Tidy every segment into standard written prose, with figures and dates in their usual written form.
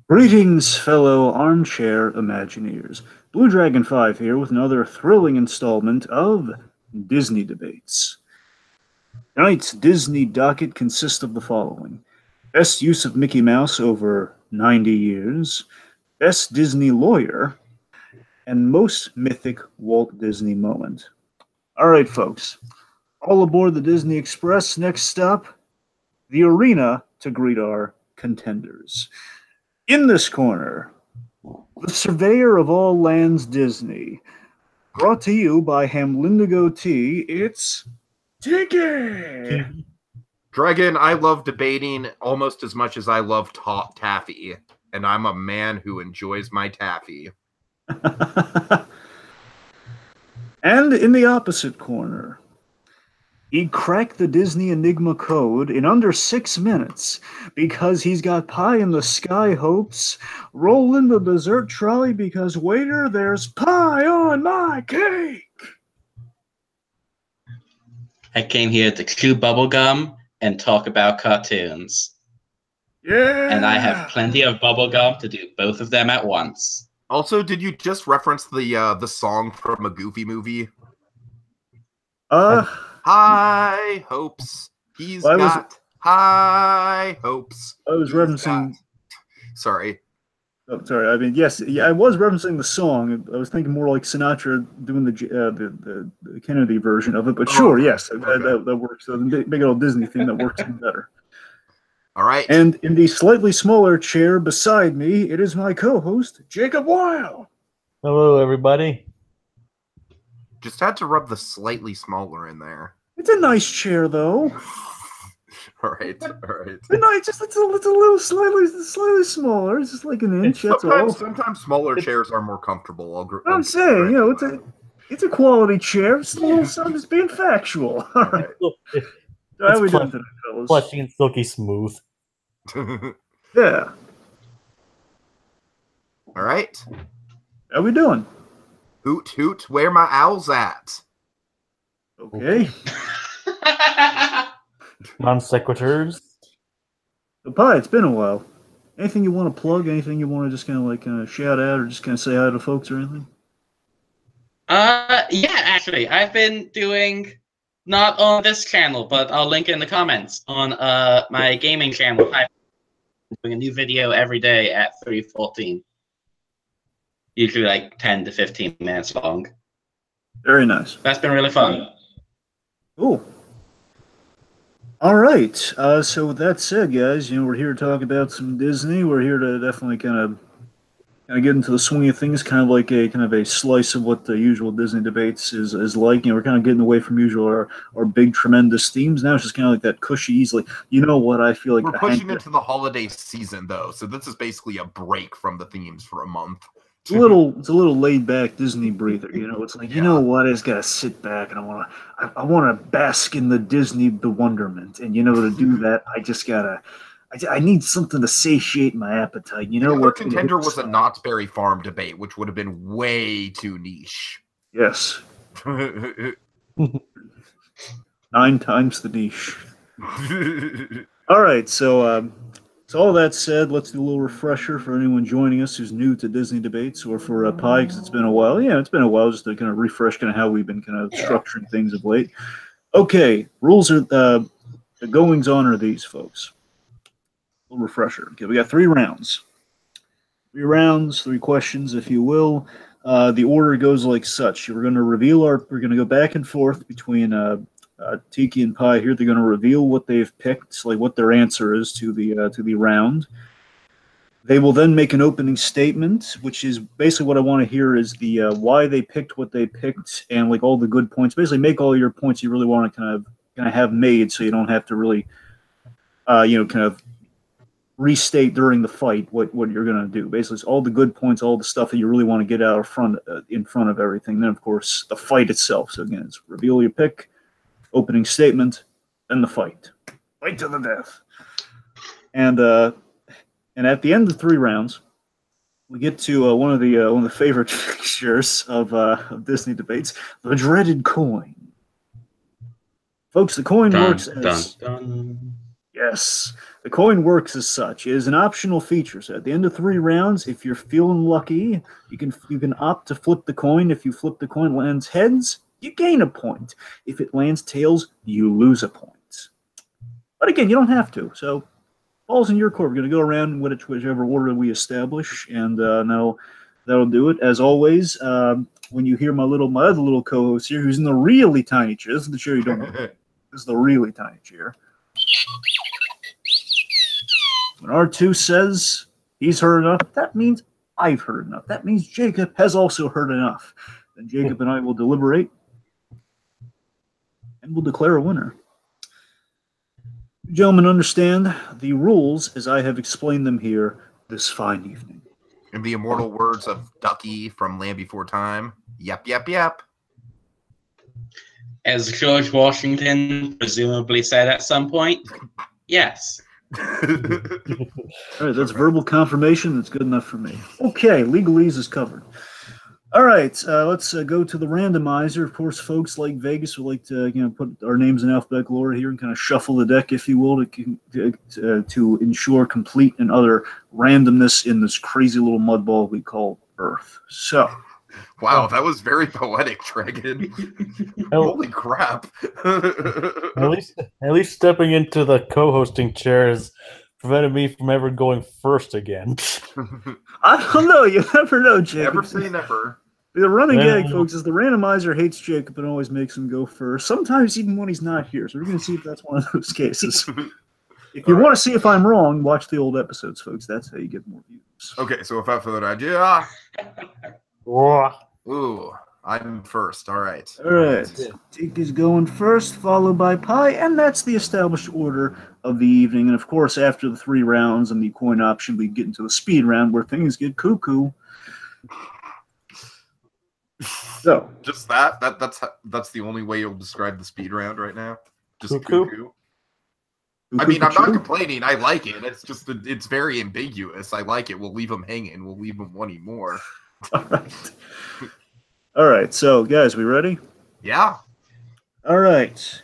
Greetings, fellow armchair Imagineers. BlueDragonFive here with another thrilling installment of Disney Debates. Tonight's Disney docket consists of the following: best use of Mickey Mouse over 90 years, best Disney lawyer, and most mythic Walt Disney moment. All right, folks, all aboard the Disney Express. Next stop, the arena to greet our contenders. In this corner, the surveyor of all lands Disney. Brought to you by Hamlindigo Tea, it's Tiki! Dragon, I love debating almost as much as I love taffy, and I'm a man who enjoys my taffy. And in the opposite corner, he cracked the Disney Enigma code in under 6 minutes because he's got pie in the sky hopes. Roll in the dessert trolley because, waiter, there's pie on my cake! I came here to chew bubblegum and talk about cartoons. Yeah! And I have plenty of bubblegum to do both of them at once. Also, did you just reference the song from a Goofy movie? High hopes. He's got high hopes. I was referencing. Sorry. Oh, sorry. I mean, yes, yeah, I was referencing the song. I was thinking more like Sinatra doing the Kennedy version of it. But sure, yes, okay. that works. So the big old Disney theme that works even better. All right. And in the slightly smaller chair beside me, it is my co-host Jacob Wile. Hello, everybody. Just had to rub the slightly smaller in there. It's a nice chair, though. All right. It's a little slightly smaller. It's just like an inch. That's all. Sometimes smaller chairs are more comfortable. I'm saying, it's a quality chair. I'm just being factual. All right. How are we doing today, fellas? Plushy and silky smooth. Yeah. All right. How we doing? Hoot hoot, where my owl's at? Okay. Non sequiturs. So, Pi, it's been a while. Anything you want to plug? Anything you want to just kind of shout out, or just kind of say hi to folks or anything? Yeah, actually, I've been doing, not on this channel, but I'll link in the comments on my gaming channel. I'm doing a new video every day at 3:14. Usually like 10 to 15 minutes long. Very nice. That's been really fun. Cool. All right. So with that said, guys, we're here to talk about some Disney. We're here to definitely kind of get into the swing of things, kind of a slice of what the usual Disney debates is like. We're kind of getting away from usual our big tremendous themes. Now it's just kind of like that cushy, easy. You know what I feel like? We're pushing into the holiday season, though, so this is basically a break from the themes for a month. It's a little laid back Disney breather, It's like, you know what? I just gotta sit back and I wanna bask in the Disney bewilderment, and to do that, I need something to satiate my appetite. The other contender was a Knott's Berry Farm debate, which would have been way too niche. Yes. 9 times the niche. All right, so all that said, let's do a little refresher for anyone joining us who's new to Disney debates, or for Pi, because it's been a while. Yeah, it's been a while, just to kind of refresh kind of how we've been kind of structuring things of late. Okay, rules are the goings on are these, folks. A little refresher. Okay, we got 3 rounds. 3 rounds, 3 questions, if you will. The order goes like such. We're going to go back and forth between Tiki and Pi here. They're going to reveal what they've picked, like what their answer is to the round. They will then make an opening statement, which is basically what I want to hear is the why they picked what they picked and like all the good points. Basically, make all your points you really want to kind of have made, so you don't have to really, kind of restate during the fight what you're going to do. Basically, it's all the good points, all the stuff that you really want to get out in front of everything. Then, of course, the fight itself. So again, it's reveal your pick, opening statement, then the fight. Fight to the death. And at the end of 3 rounds, we get to one of the favorite fixtures of Disney debates, the dreaded coin. Folks, the coin works as Yes. The coin works as such. It is an optional feature. So at the end of 3 rounds, if you're feeling lucky, you can opt to flip the coin. If you flip the coin lands heads, you gain a point. If it lands tails, you lose a point. But again, you don't have to. So ball's in your court. We're going to go around in whichever order we establish, and that'll do it. As always, when you hear my other little co-host here, who's in the really tiny chair. This is the chair you don't know. This is the really tiny chair. When R2 says he's heard enough, that means I've heard enough. That means Jacob has also heard enough. Then Jacob and I will deliberate, and we'll declare a winner. You gentlemen understand the rules as I have explained them here this fine evening. In the immortal words of Ducky from Land Before Time, yep, yep, yep. As George Washington presumably said at some point, yes. All right, that's verbal confirmation. That's good enough for me. Okay, legalese is covered. All right, let's go to the randomizer. Of course, folks like Vegas would like to put our names in alphabetical order here and kind of shuffle the deck, if you will, to ensure complete and utter randomness in this crazy little mud ball we call Earth. So. Wow, that was very poetic, Dragon. Holy crap. At least stepping into the co-hosting chair has prevented me from ever going first again. I don't know. You never know, Jacob. Never say never. The running gag, folks, is the randomizer hates Jacob and always makes him go first. Sometimes even when he's not here. So we're going to see if that's one of those cases. If you want to see if I'm wrong, watch the old episodes, folks. That's how you get more views. Okay, so without further ado, ooh, I'm first. All right. All right. Tiki's going first, followed by Pi, and that's the established order of the evening. And of course, after the 3 rounds and the coin option, we get into the speed round where things get cuckoo. So just that's the only way you'll describe the speed round right now. Just cuckoo. I mean, I'm not complaining. I like it. It's just it's very ambiguous. I like it. We'll leave them hanging. We'll leave them wanting more. All right. All right. So, guys, we ready? Yeah. All right.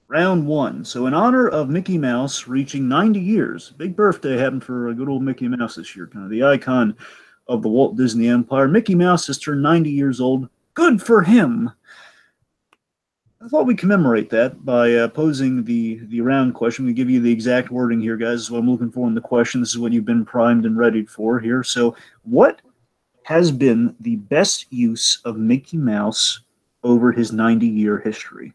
Round 1. So, in honor of Mickey Mouse reaching 90 years, big birthday happened for a good old Mickey Mouse this year, kind of the icon of the Walt Disney Empire. Mickey Mouse has turned 90 years old. Good for him. I thought we'd commemorate that by posing the round question. We give you the exact wording here, guys. This is what I'm looking for in the question. This is what you've been primed and readied for here. So, what has been the best use of Mickey Mouse over his 90-year history?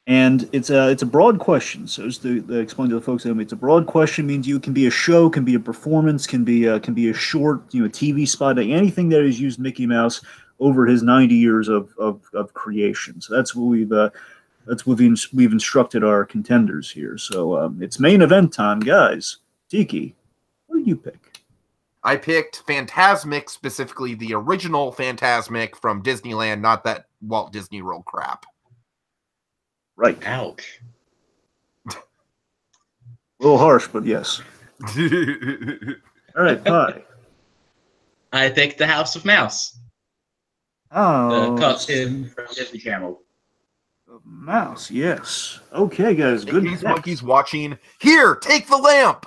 And it's a broad question. So just to explain to the folks, it's a broad question. Means you can be a show, can be a performance, can be a short, TV spot, anything that has used Mickey Mouse over his 90 years of creation. So that's what we've instructed our contenders here. So it's main event time, guys. Tiki, what did you pick? I picked Fantasmic, specifically the original Fantasmic from Disneyland, not that Walt Disney World crap. Right. Ouch. A little harsh, but yes. All right, Pi. I picked The House of Mouse. Oh. The cartoon from Disney Channel. Mouse, yes. Okay, guys, good. In case Monkey's watching, here, take the lamp!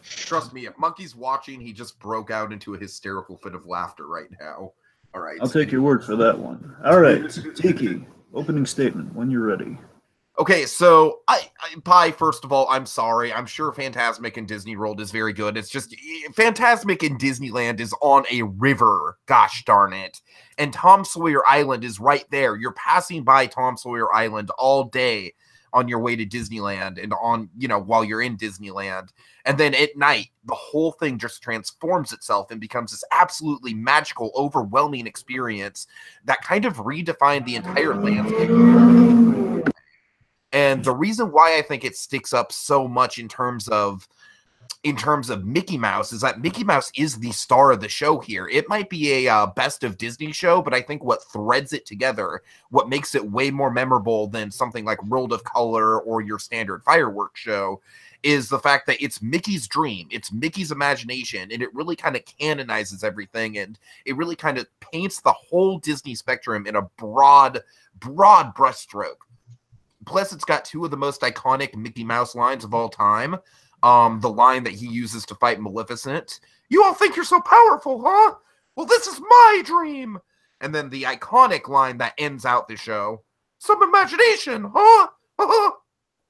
Trust me, if Monkey's watching, he just broke out into a hysterical fit of laughter right now. All right. I'll take your word for that one. All right, Tiki, opening statement when you're ready. Okay, so Pi, first of all, I'm sorry. I'm sure Fantasmic in Disney World is very good. It's just Fantasmic in Disneyland is on a river, gosh darn it. And Tom Sawyer Island is right there. You're passing by Tom Sawyer Island all day on your way to Disneyland and on, while you're in Disneyland. And then at night, the whole thing just transforms itself and becomes this absolutely magical, overwhelming experience that kind of redefined the entire landscape. And the reason why I think it sticks up so much in terms of Mickey Mouse is that Mickey Mouse is the star of the show here. It might be a best of Disney show, but I think what threads it together, what makes it way more memorable than something like World of Color or your standard fireworks show, is the fact that it's Mickey's dream, it's Mickey's imagination, and it really kind of canonizes everything, and it really kind of paints the whole Disney spectrum in a broad brushstroke. plus it's got two of the most iconic Mickey Mouse lines of all time. The line that he uses to fight Maleficent. You all think you're so powerful, huh? Well, this is my dream. And then the iconic line that ends out the show. Some imagination, huh?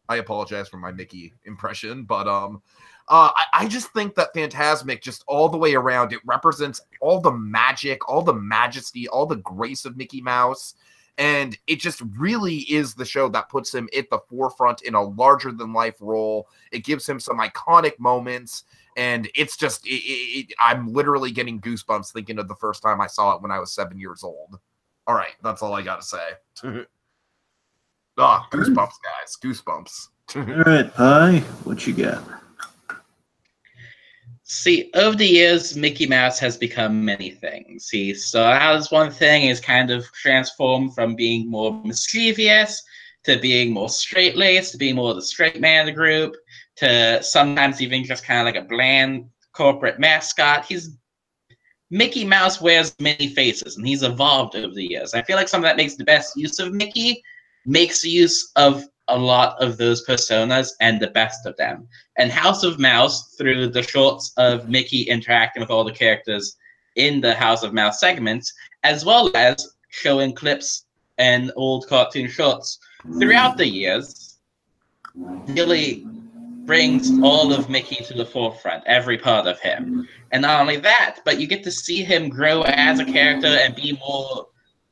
I apologize for my Mickey impression, but I just think that Fantasmic, just all the way around, it represents all the magic, all the majesty, all the grace of Mickey Mouse. And it just really is the show that puts him at the forefront in a larger-than-life role. It gives him some iconic moments, and it's just, I'm literally getting goosebumps thinking of the first time I saw it when I was 7 years old. All right, that's all I got to say. Goosebumps, guys, goosebumps. All right, Pi, what you got? See, over the years, Mickey Mouse has become many things. He started out as one thing, he's kind of transformed from being more mischievous to being more straight-laced, to being more the straight man of the group, to sometimes even just kind of like a bland corporate mascot. Mickey Mouse wears many faces, and he's evolved over the years. I feel like some of that makes the best use of Mickey, makes use of a lot of those personas and the best of them. And House of Mouse, through the shorts of Mickey interacting with all the characters in the House of Mouse segments, as well as showing clips and old cartoon shorts throughout the years, really brings all of Mickey to the forefront, every part of him. And not only that, but you get to see him grow as a character and be more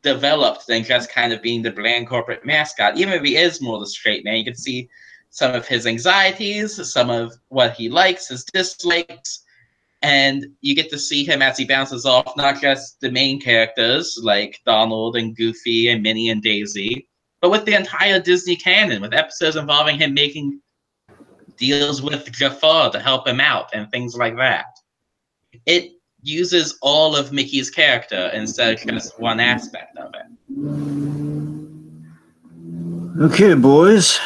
developed than just kind of being the bland corporate mascot. Even if he is more the straight man, you can see some of his anxieties, some of what he likes, his dislikes, and you get to see him as he bounces off not just the main characters like Donald and Goofy and Minnie and Daisy, but with the entire Disney canon, with episodes involving him making deals with Jafar to help him out and things like that. It uses all of Mickey's character instead of just one aspect of it. Okay, boys.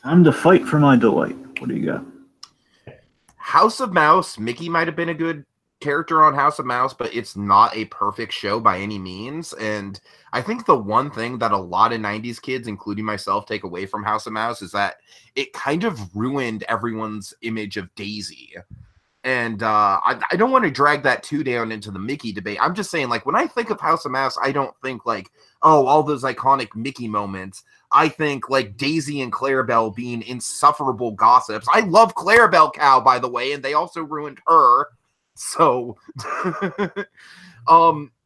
Time to fight for my delight. What do you got? House of Mouse, Mickey might have been a good character on House of Mouse, but it's not a perfect show by any means. And I think the one thing that a lot of 90s kids, including myself, take away from House of Mouse is that it kind of ruined everyone's image of Daisy. And I don't want to drag that too down into the Mickey debate. I'm just saying, like, when I think of House of Mouse, I don't think, like, oh, all those iconic Mickey moments. I think, like, Daisy and Clarabelle being insufferable gossips. I love Clarabelle Cow, by the way, and they also ruined her. So,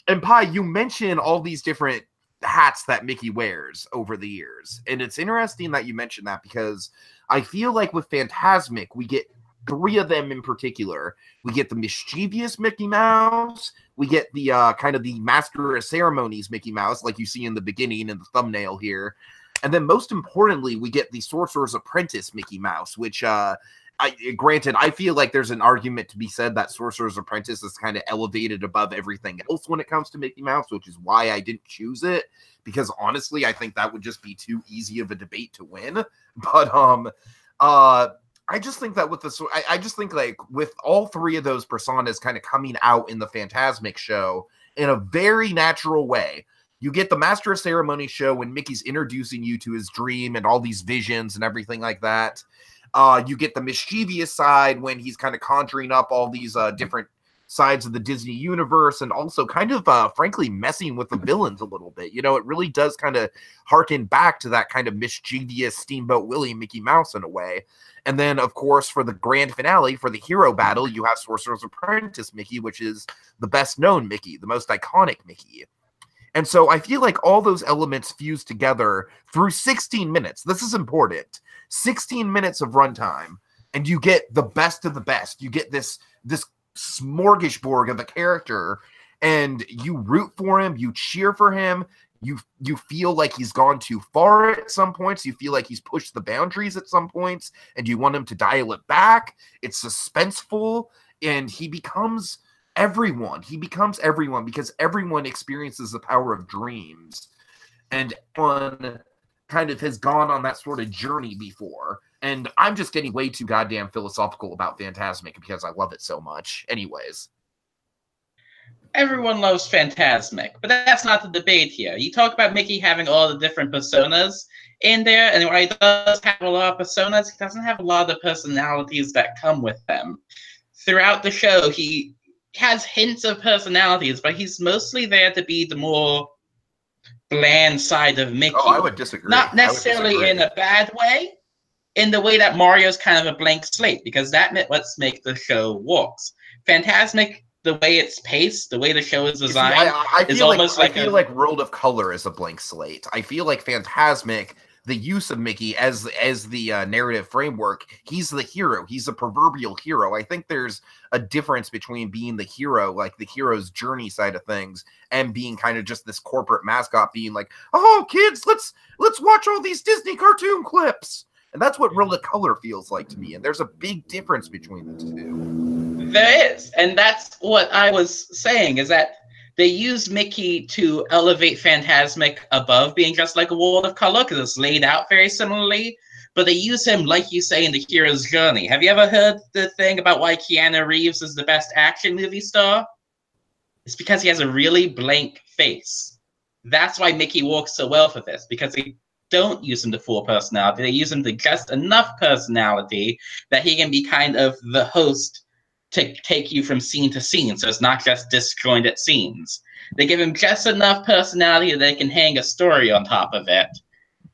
and Pi, you mentioned all these different hats that Mickey wears over the years. And it's interesting that you mentioned that because I feel like with Fantasmic, we get three of them in particular. We get the mischievous Mickey Mouse. We get the kind of the master of ceremonies Mickey Mouse, like you see in the beginning in the thumbnail here. And then most importantly, we get the Sorcerer's Apprentice Mickey Mouse, which, granted, I feel like there's an argument to be said that Sorcerer's Apprentice is kind of elevated above everything else when it comes to Mickey Mouse, which is why I didn't choose it. Because honestly, I think that would just be too easy of a debate to win. But, I just think that with I just think like with all three of those personas kind of coming out in the Fantasmic show in a very natural way, you get the Master of Ceremony show when Mickey's introducing you to his dream and all these visions and everything like that. You get the mischievous side when he's kind of conjuring up all these different sides of the Disney universe and also kind of, frankly, messing with the villains a little bit. You know, it really does kind of harken back to that kind of mischievous Steamboat Willie Mickey Mouse in a way. And then, of course, for the grand finale, for the hero battle, you have Sorcerer's Apprentice Mickey, which is the best known Mickey, the most iconic Mickey. And so I feel like all those elements fuse together through 16 minutes. This is important. 16 minutes of runtime, and you get the best of the best. You get this smorgasbord of a character, and you root for him, you cheer for him, you feel like he's gone too far at some points, you feel like he's pushed the boundaries at some points, and you want him to dial it back. It's suspenseful, and he becomes everyone. He becomes everyone because everyone experiences the power of dreams, and everyone kind of has gone on that sort of journey before. And I'm just getting way too goddamn philosophical about Fantasmic because I love it so much. Anyways. everyone loves Phantasmic, but that's not the debate here. You talk about Mickey having all the different personas in there, and while he does have a lot of personas, he doesn't have a lot of the personalities that come with them. Throughout the show, he has hints of personalities, but he's mostly there to be the more bland side of Mickey. Oh, I would disagree. Not necessarily in a bad way, in the way that Mario's kind of a blank slate, because that lets make the show works. Phantasmic, the way it's paced, the way the show is designed, I is feel almost I feel like World of Color is a blank slate. I feel like Phantasmic, the use of Mickey as the narrative framework, he's the hero. He's a proverbial hero. I think there's a difference between being the hero, like the hero's journey side of things, and being kind of just this corporate mascot being like, oh, kids, let's watch all these Disney cartoon clips. And that's what World of Color feels like to me. And there's a big difference between the two. There is. And that's what I was saying, is that they use Mickey to elevate Phantasmic above being just like a World of Color, because it's laid out very similarly. But they use him, like you say, in the hero's journey. Have you ever heard the thing about why Keanu Reeves is the best action movie star? It's because he has a really blank face. That's why Mickey works so well for this, because they don't use him to full personality. They use him to just enough personality that he can be kind of the host to take you from scene to scene, so it's not just disjointed scenes. They give him just enough personality that they can hang a story on top of it,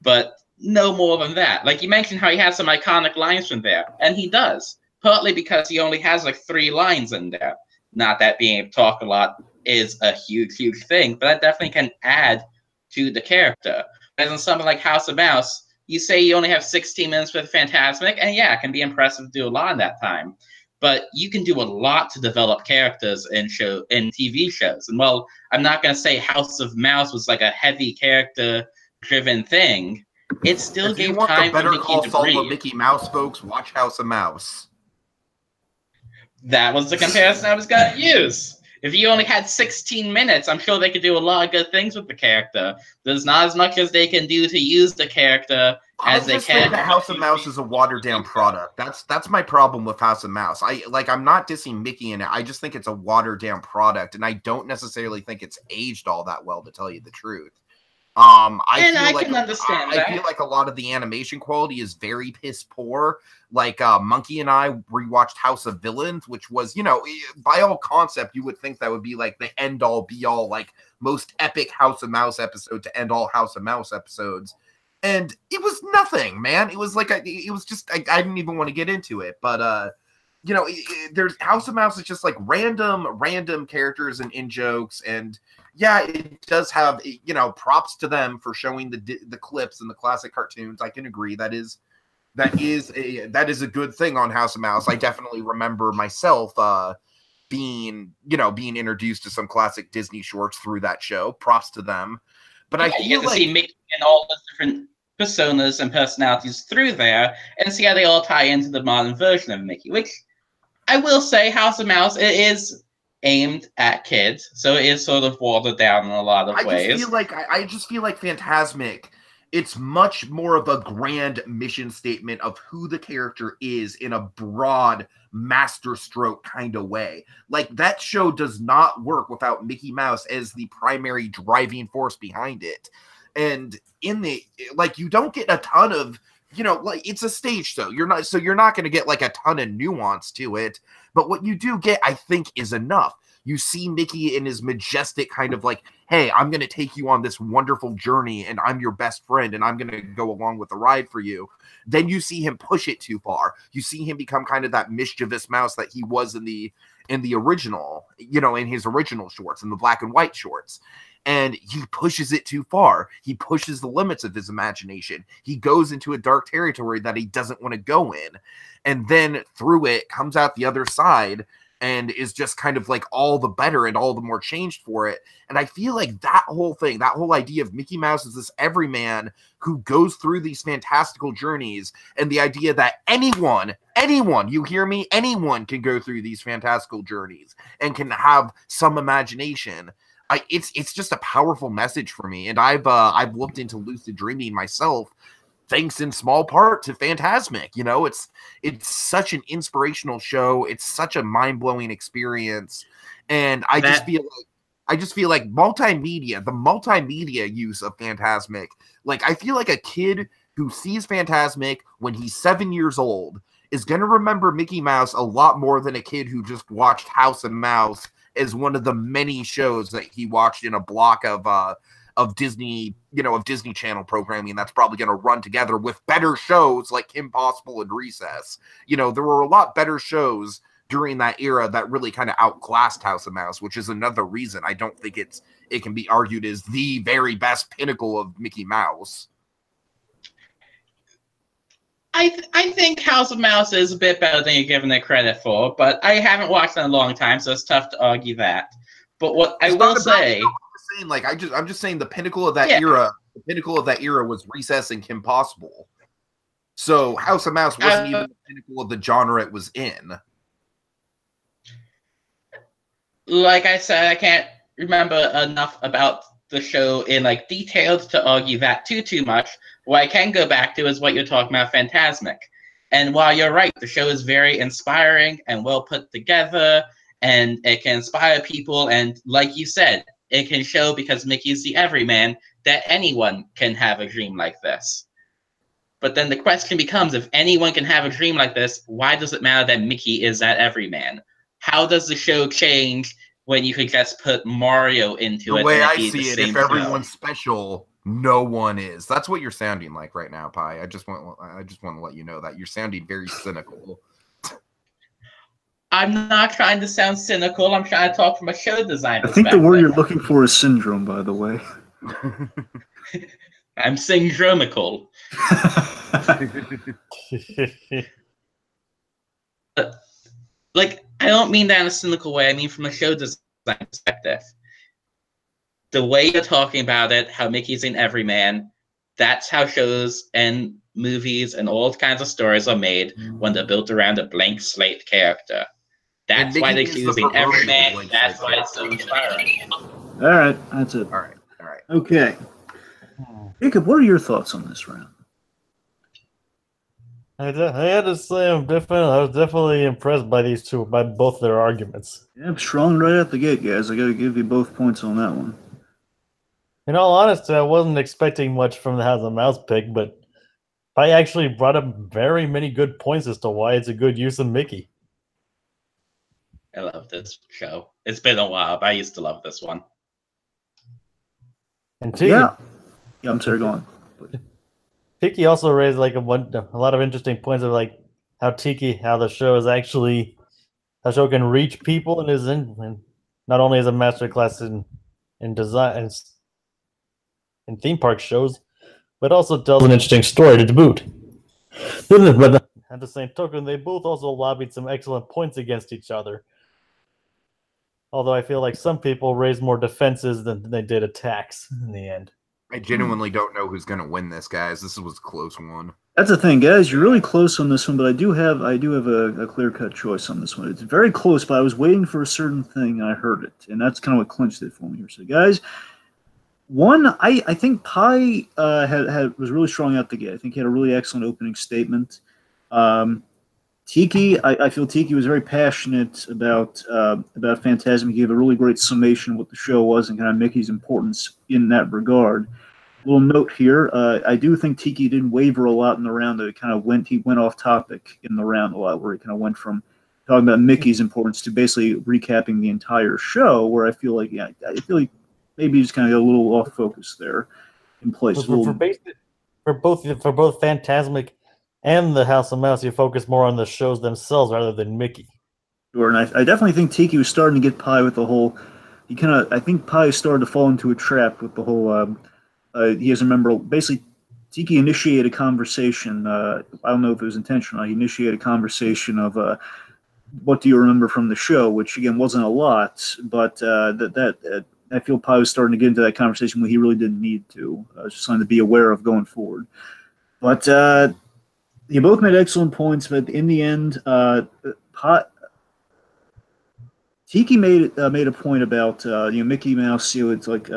but no more than that. Like you mentioned how he has some iconic lines from there, and he does, partly because he only has like 3 lines in there. Not that being able to talk a lot is a huge, huge thing, but that definitely can add to the character. As in something like House of Mouse, you say you only have 16 minutes with Phantasmic, and yeah, it can be impressive to do a lot in that time. But you can do a lot to develop characters in TV shows. And while I'm not going to say House of Mouse was like a heavy character-driven thing, it still gave time for Mickey to breathe. If you want the Better Call Saul of Mickey Mouse, folks, watch House of Mouse. That was the comparison I was going to use. If you only had 16 minutes, I'm sure they could do a lot of good things with the character. There's not as much as they can do to use the character as they can. That House of Mouse is a watered down product. That's my problem with House of Mouse. I'm not dissing Mickey in it. I just think it's a watered down product, and I don't necessarily think it's aged all that well, to tell you the truth. I can understand that. I feel like a lot of the animation quality is very piss poor. Like Monkey and I rewatched House of Villains, which was, by all concept, you would think that would be like the end all be all, like most epic House of Mouse episode to end all House of Mouse episodes. And it was nothing, man. It was like, I didn't even want to get into it. But, there's House of Mouse is just like random characters and in jokes. And yeah, it does have, props to them for showing the clips and the classic cartoons. I can agree. That is a good thing on House of Mouse. I definitely remember myself being introduced to some classic Disney shorts through that show. Props to them. But yeah, you get to see Mickey and all the different personas and personalities through there, and see how they all tie into the modern version of Mickey. Which I will say, House of Mouse, it is aimed at kids, so it is sort of watered down in a lot of ways. I just feel like Phantasmic, it's much more of a grand mission statement of who the character is in a broad masterstroke kind of way. Like, that show does not work without Mickey Mouse as the primary driving force behind it. And you don't get a ton of, it's a stage show. You're not going to get like a ton of nuance to it. But what you do get, I think, is enough. You see Mickey in his majestic kind of like, hey, I'm going to take you on this wonderful journey, and I'm your best friend, and I'm going to go along with the ride for you. Then you see him push it too far. You see him become kind of that mischievous mouse that he was in the original, in his original shorts, in the black and white shorts. And he pushes it too far. He pushes the limits of his imagination. He goes into a dark territory that he doesn't want to go in. And then through it comes out the other side and is just kind of like all the better and all the more changed for it. And I feel like that whole thing, that whole idea of Mickey Mouse is this everyman who goes through these fantastical journeys, and the idea that anyone, you hear me? Anyone can go through these fantastical journeys and can have some imagination. It's just a powerful message for me. And I've looked into lucid dreaming myself, thanks in small part to Phantasmic. It's such an inspirational show. It's such a mind-blowing experience. And I just feel like I just feel like the multimedia use of Fantasmic, like I feel like a kid who sees Fantasmic when he's 7 years old is going to remember Mickey Mouse a lot more than a kid who just watched House and Mouse as one of the many shows that he watched in a block of Disney, of Disney Channel programming that's probably going to run together with better shows like Kim Possible and Recess. There were a lot better shows during that era that really kind of outclassed House of Mouse, which is another reason I don't think it can be argued as the very best pinnacle of Mickey Mouse. I think House of Mouse is a bit better than you're giving it credit for, but I haven't watched it in a long time, so it's tough to argue that. But what I will say, I'm just saying the pinnacle of that era. The pinnacle of that era was Recess and Kim Possible. So House of Mouse wasn't even the pinnacle of the genre it was in. Like I said, I can't remember enough about the show in detail to argue that too much. What I can go back to is what you're talking about, Fantasmic. And while you're right, the show is very inspiring and well put together, and it can inspire people. And like you said, it can show, because Mickey's the everyman, that anyone can have a dream like this. But then the question becomes, if anyone can have a dream like this, why does it matter that Mickey is that everyman? How does the show change when you could just put Mario into it? The way I see it, if everyone's special, no one is. That's what you're sounding like right now, Pi. I just want to let you know that you're sounding very cynical. I'm not trying to sound cynical. I'm trying to talk from a show design perspective. I think the word you're looking for is syndrome, by the way. I'm syndromical. I don't mean that in a cynical way. I mean from a show design perspective. The way you're talking about it, how Mickey's an everyman, that's how shows and movies and all kinds of stories are made when they're built around a blank slate character. That's why they choose an everyman. That's why it's so inspiring. All right, that's it. All right. Okay. Jacob, what are your thoughts on this round? I had to say I was definitely impressed by these two, by both their arguments. Yeah, I'm strong right out the gate, guys. I got to give you both points on that one. In all honesty, I wasn't expecting much from the House of Mouse pick, but I actually brought up very many good points as to why it's a good use of Mickey. I love this show. It's been a while, but I used to love this one. And Tiki, yeah, I'm sorry, go on. Tiki also raised a lot of interesting points of how the show is actually, how show can reach people and is in not only as a masterclass in design and theme park shows, but also tells an interesting story to boot. But at the same token, they both also lobbied some excellent points against each other. Although I feel like some people raised more defenses than they did attacks in the end. I genuinely don't know who's going to win this, guys. This was a close one. That's the thing, guys. You're really close on this one, but I do have a clear-cut choice on this one. It's very close, but I was waiting for a certain thing, and I heard it, and that's kind of what clinched it for me here. So, guys, one, I think Pi was really strong out the gate. I think he had a really excellent opening statement. Tiki, I feel Tiki was very passionate about Fantasmic. He gave a really great summation of what the show was and kind of Mickey's importance in that regard. Little note here, I do think Tiki didn't waver a lot in the round. He went off topic in the round a lot, where he kind of went from talking about Mickey's importance to basically recapping the entire show. Where I feel like maybe he's kind of got a little off focus there in place. For both Fantasmic and the House of Mouse, you focus more on the shows themselves rather than Mickey. Sure, and I definitely think Tiki was starting to get Pi with the whole. I think Pi started to fall into a trap with the whole. He doesn't remember. Basically, Tiki initiated a conversation. I don't know if it was intentional. He initiated a conversation of what do you remember from the show, which again wasn't a lot, but I feel Pi was starting to get into that conversation when he really didn't need to. Just something to be aware of going forward. But you both made excellent points, but in the end, Tiki made a point about Mickey Mouse. It's like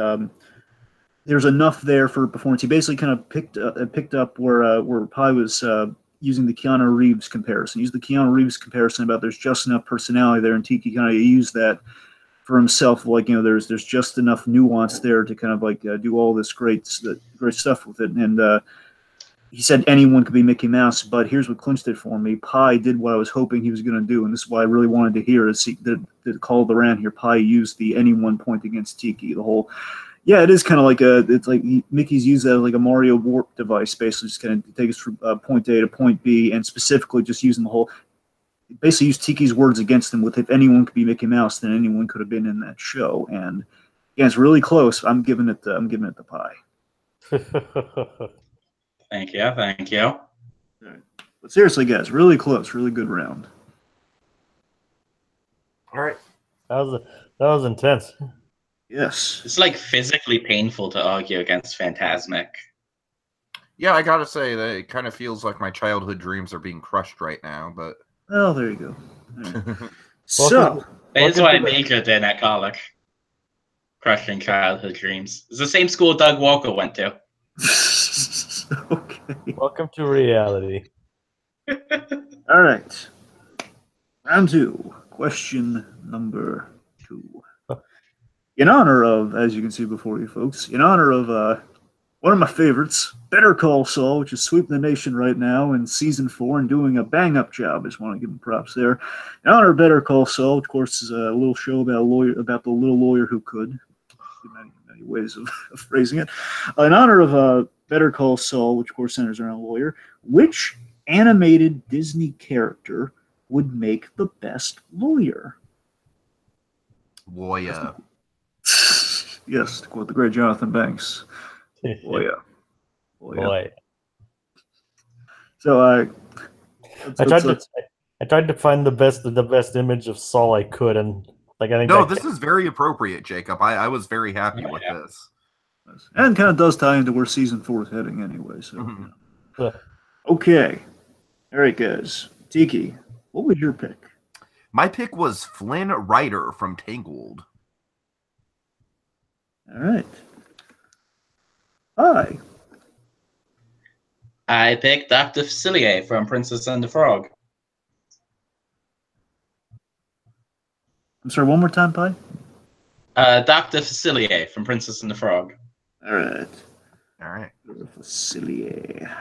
there's enough there for performance. He basically kind of picked up where Pi was using the Keanu Reeves comparison. Used the Keanu Reeves comparison about there's just enough personality there, and Tiki kind of used that for himself, like, there's just enough nuance there to kind of like do all this great stuff with it. And he said anyone could be Mickey Mouse, but here's what clinched it for me. Pi did what I was hoping he was going to do, and this is what I really wanted to hear, is the call of the round here. Pi used the anyone point against Tiki. The whole, yeah, it is kind of like it's like Mickey's used that as like a Mario warp device, basically just kind of take us from point A to point B, and specifically just using the whole, basically use Tiki's words against him with, if anyone could be Mickey Mouse, then anyone could have been in that show. And yeah, it's really close. I'm giving it the Pi. Thank you. All right. But seriously, guys, really close, really good round. All right. That was intense. Yes. It's like physically painful to argue against Phantasmic. Yeah, I gotta say that it kind of feels like my childhood dreams are being crushed right now, but Oh, there you go. Right. So That's why I majored in at college. Crushing childhood dreams. It's the same school Doug Walker went to. okay. Welcome to reality. All right. Round 2. Question number 2. In honor of, as you can see before you folks, in honor of one of my favorites, Better Call Saul, which is sweeping the nation right now in season 4 and doing a bang-up job. I just want to give him props there. In honor of Better Call Saul, of course, is a little show about the little lawyer who could. Many ways of phrasing it. In honor of Better Call Saul, which of course centers around a lawyer, which animated Disney character would make the best lawyer? Lawyer. Yes, to quote the great Jonathan Banks. Lawyer. Boy. So I tried to find the best image of Saul I could, and like I think No, this is very appropriate, Jacob. I was very happy with this. and kind of does tie into where season 4 is heading anyway. So okay. All right, guys. Tiki, what was your pick? My pick was Flynn Rider from Tangled. All right. Hi. I picked Dr. Facilier from Princess and the Frog. I'm sorry, one more time, Pi? Dr. Facilier from Princess and the Frog. All right. All right. Facilier.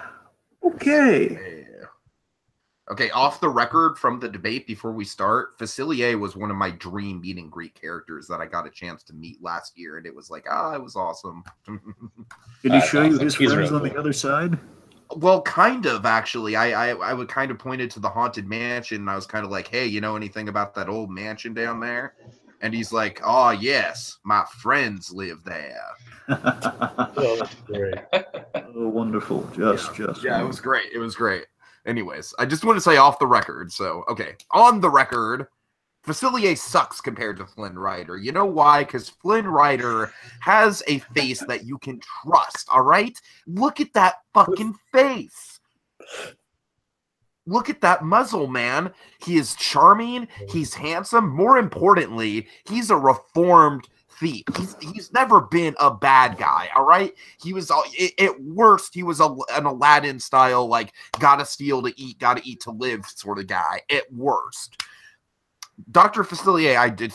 Okay. Okay, off the record from the debate before we start, Facilier was one of my dream meet and greet characters that I got a chance to meet last year, and it was like, it was awesome. Did he show you awesome. his He's friends really on the cool. other side? Well, kind of, actually. I would kind of pointed to the haunted mansion, and I was kind of like, hey, you know anything about that old mansion down there? And he's like, oh, yes, my friends live there. Oh, that's great. Oh, wonderful. Just. Yeah, it was great. It was great. Anyways, I just want to say off the record. So, okay, on the record, Facilier sucks compared to Flynn Rider. You know why? Because Flynn Rider has a face that you can trust, all right? Look at that fucking face. Look at that muzzle, man. He is charming. He's handsome. More importantly, he's a reformed thief. He's never been a bad guy, all right? He was, at worst, he was an Aladdin style, like, gotta steal to eat, gotta eat to live sort of guy, at worst. Dr. Facilier, I did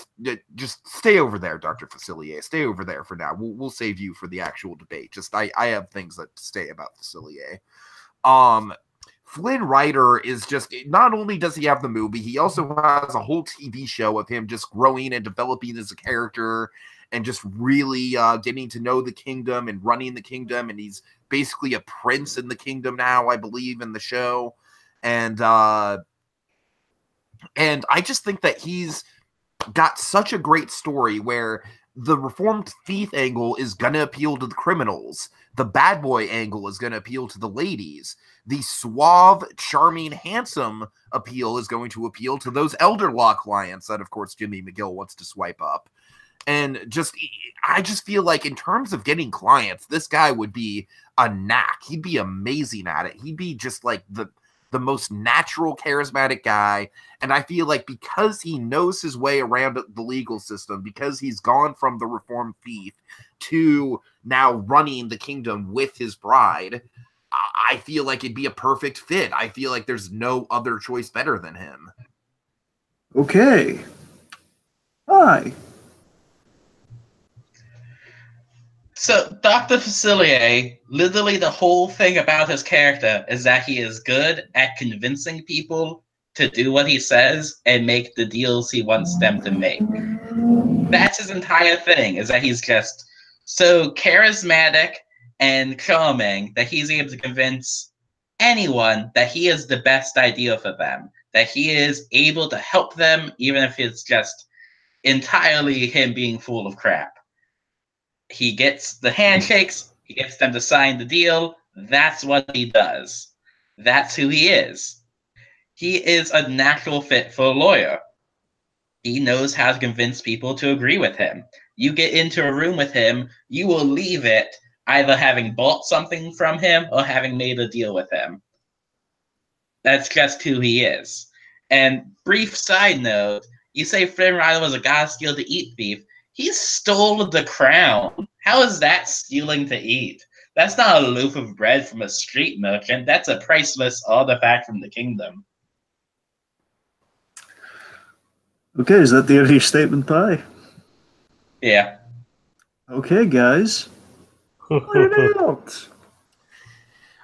just stay over there, Dr. Facilier. Stay over there for now. We'll save you for the actual debate. Just I have things to say about Facilier. Flynn Rider is just, not only does he have the movie, he also has a whole TV show of him just growing and developing as a character and just really getting to know the kingdom and running the kingdom. And he's basically a prince in the kingdom now, I believe, in the show. And I just think that he's got such a great story where the reformed thief angle is going to appeal to the criminals. The bad boy angle is going to appeal to the ladies. The suave, charming, handsome appeal is going to appeal to those elder law clients that, of course, Jimmy McGill wants to swipe up. And I just feel like in terms of getting clients, this guy would be a knack. He'd be amazing at it. He'd be just like the most natural, charismatic guy. And I feel like because he knows his way around the legal system, because he's gone from the reformed thief to now running the kingdom with his bride, I feel like it'd be a perfect fit. I feel like there's no other choice better than him. Okay. Hi. So, Dr. Facilier, literally the whole thing about his character is that he is good at convincing people to do what he says and make the deals he wants them to make. That's his entire thing, is that he's just so charismatic and charming that he's able to convince anyone that he is the best idea for them, that he is able to help them, even if it's just entirely him being full of crap. He gets the handshakes, he gets them to sign the deal. That's what he does. That's who he is. He is a natural fit for a lawyer. He knows how to convince people to agree with him. You get into a room with him, you will leave it either having bought something from him or having made a deal with him. That's just who he is. And brief side note, you say Flynn Rider was a God steal to eat thief. He stole the crown. How is that stealing to eat? That's not a loaf of bread from a street merchant. That's a priceless artifact from the kingdom. Okay, is that the end of your statement, Pi? Yeah. Okay, guys. Let it out.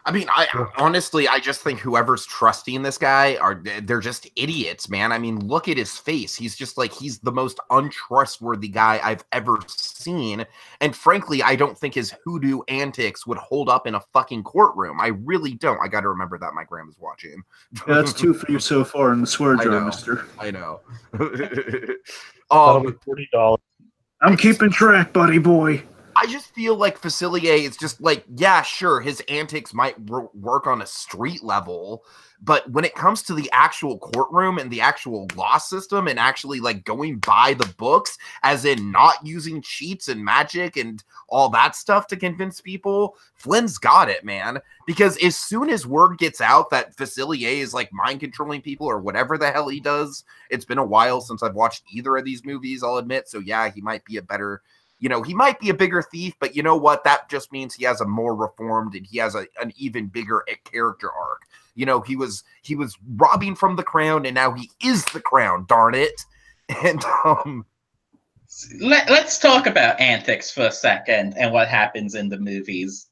I mean, I honestly, I just think whoever's trusting this guy they're just idiots, man. I mean, look at his face. He's just like, he's the most untrustworthy guy I've ever seen. And frankly, I don't think his hoodoo antics would hold up in a fucking courtroom. I really don't. I got to remember that my grandma's watching. Yeah, that's 2 for you so far in the swear jar, mister. I know. That'll be $40. I'm keeping track, buddy boy. I just feel like Facilier is just like, yeah, sure, his antics might work on a street level, but when it comes to the actual courtroom and the actual law system and actually like going by the books, as in not using cheats and magic and all that stuff to convince people, Flynn's got it, man. Because as soon as word gets out that Facilier is like mind controlling people or whatever the hell he does, it's been a while since I've watched either of these movies, I'll admit. So yeah, he might be a better... You know, he might be a bigger thief, but you know what? That just means he has a more reformed and he has an even bigger character arc. You know, he was robbing from the crown and now he is the crown, darn it. And let's talk about antics for a second and what happens in the movies.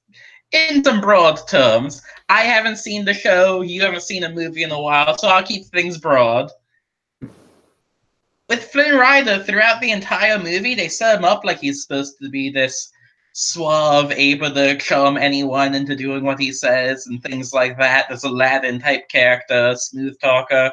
In some broad terms, I haven't seen the show, you haven't seen a movie in a while, so I'll keep things broad. With Flynn Rider, throughout the entire movie, they set him up like he's supposed to be this suave, able to charm anyone into doing what he says and things like that. This Aladdin-type character, smooth talker.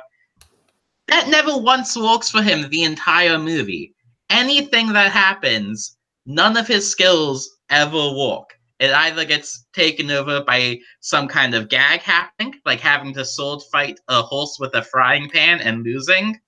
That never once works for him the entire movie. Anything that happens, none of his skills ever work. It either gets taken over by some kind of gag happening, like having to sword fight a horse with a frying pan and losing,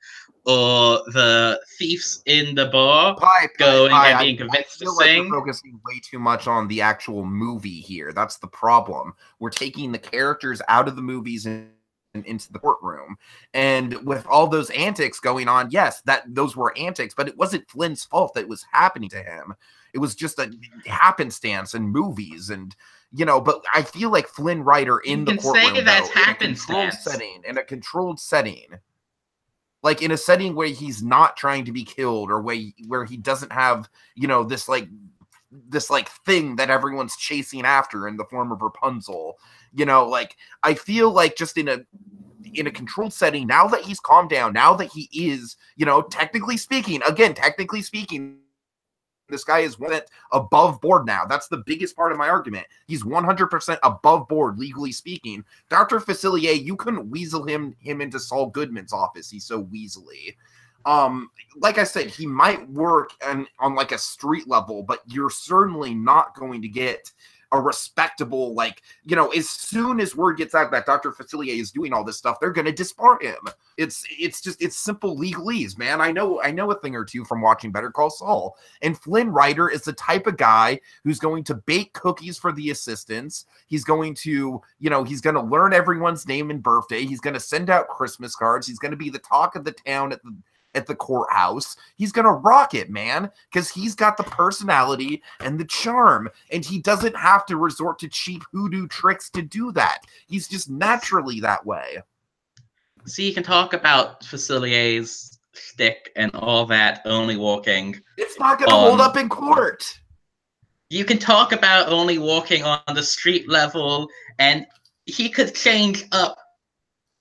or the thieves in the bar going and being convinced to sing. Like we're focusing way too much on the actual movie here. That's the problem. We're taking the characters out of the movies and into the courtroom. And with all those antics going on, yes, those were antics, but it wasn't Flynn's fault that it was happening to him. It was just a happenstance in movies and but I feel like Flynn Rider in the courtroom, in a controlled setting, like in a setting where he's not trying to be killed or where he doesn't have, this thing that everyone's chasing after in the form of Rapunzel, like I feel like just in a controlled setting, now that he's calmed down, now that he is, technically speaking, this guy is above board now. That's the biggest part of my argument. He's 100% above board, legally speaking. Dr. Facilier, you couldn't weasel him into Saul Goodman's office. He's so weaselly. Like I said, he might work on like a street level, but you're certainly not going to get a respectable, as soon as word gets out that Dr. Facilier is doing all this stuff, they're going to disbar him. It's simple legalese, man. I know a thing or two from watching Better Call Saul. And Flynn Rider is the type of guy who's going to bake cookies for the assistants. He's going to, he's going to learn everyone's name and birthday. He's going to send out Christmas cards. He's going to be the talk of the town at the courthouse. He's gonna rock it, man, because he's got the personality and the charm, and he doesn't have to resort to cheap hoodoo tricks to do that. He's just naturally that way. So you can talk about Facilier's shtick and all that only working. It's not gonna hold up in court. You can talk about only walking on the street level, and he could change up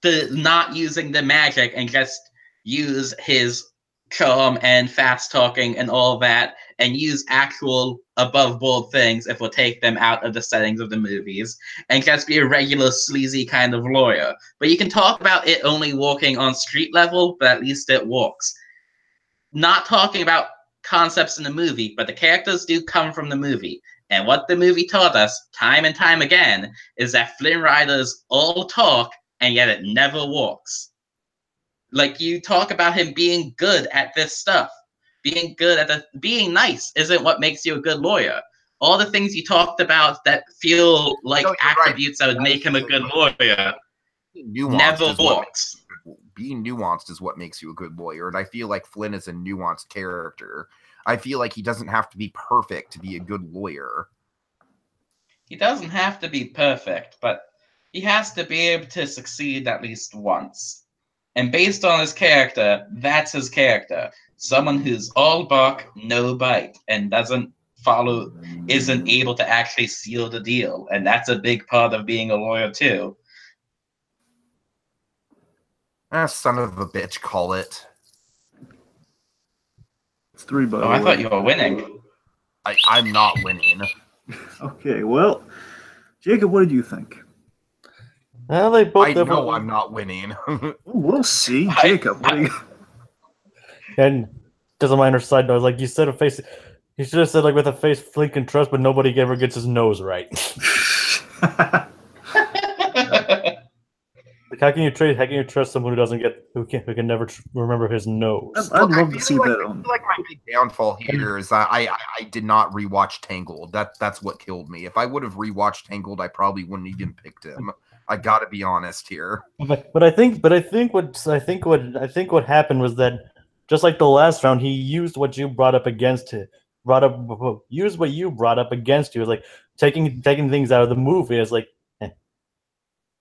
the not using the magic and just use his charm and fast talking and all that, and use actual above board things if we'll take them out of the settings of the movies, and just be a regular sleazy kind of lawyer. But you can talk about it only walking on street level, but at least it walks. Not talking about concepts in the movie, but the characters do come from the movie. And what the movie taught us time and time again is that Flynn Riders all talk, and yet it never walks. Like, you talk about him being good at this stuff. Being nice isn't what makes you a good lawyer. All the things you talked about that feel like attributes that would make him a good lawyer never walks. Being nuanced is what makes you a good lawyer, and I feel like Flynn is a nuanced character. I feel like he doesn't have to be perfect to be a good lawyer. He doesn't have to be perfect, but he has to be able to succeed at least once. And based on his character, that's his character. Someone who's all bark, no bite, and isn't able to actually seal the deal. And that's a big part of being a lawyer too. Son of a bitch, call it. It's 3 by the way. I thought you were winning. I'm not winning. Okay, well, Jacob, what did you think? Well, they both I know I'm not winning. We'll see. Jacob, what do you... And just a minor side note, like you said, you should have said like with a face Flynn can trust, but nobody ever gets his nose right. Like, how can you trust someone who can never remember his nose? I'd love to see that. I feel like my big downfall here is I did not rewatch Tangled. That's what killed me. If I would have rewatched Tangled, I probably wouldn't even picked him. I gotta be honest here. But I think what happened was that just like the last round, he used what you brought up against it. Used what you brought up against you. It was like taking things out of the movie. It's like,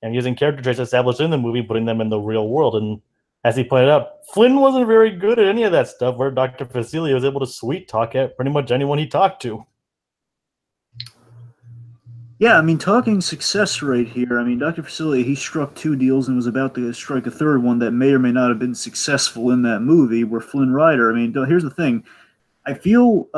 and using character traits established in the movie, putting them in the real world. And as he pointed out, Flynn wasn't very good at any of that stuff, where Dr. Facilier was able to sweet talk at pretty much anyone he talked to. Yeah, I mean, talking success rate here, I mean, Dr. Facilier, he struck 2 deals and was about to strike a 3rd one that may or may not have been successful in that movie, where Flynn Rider, I mean, here's the thing. I feel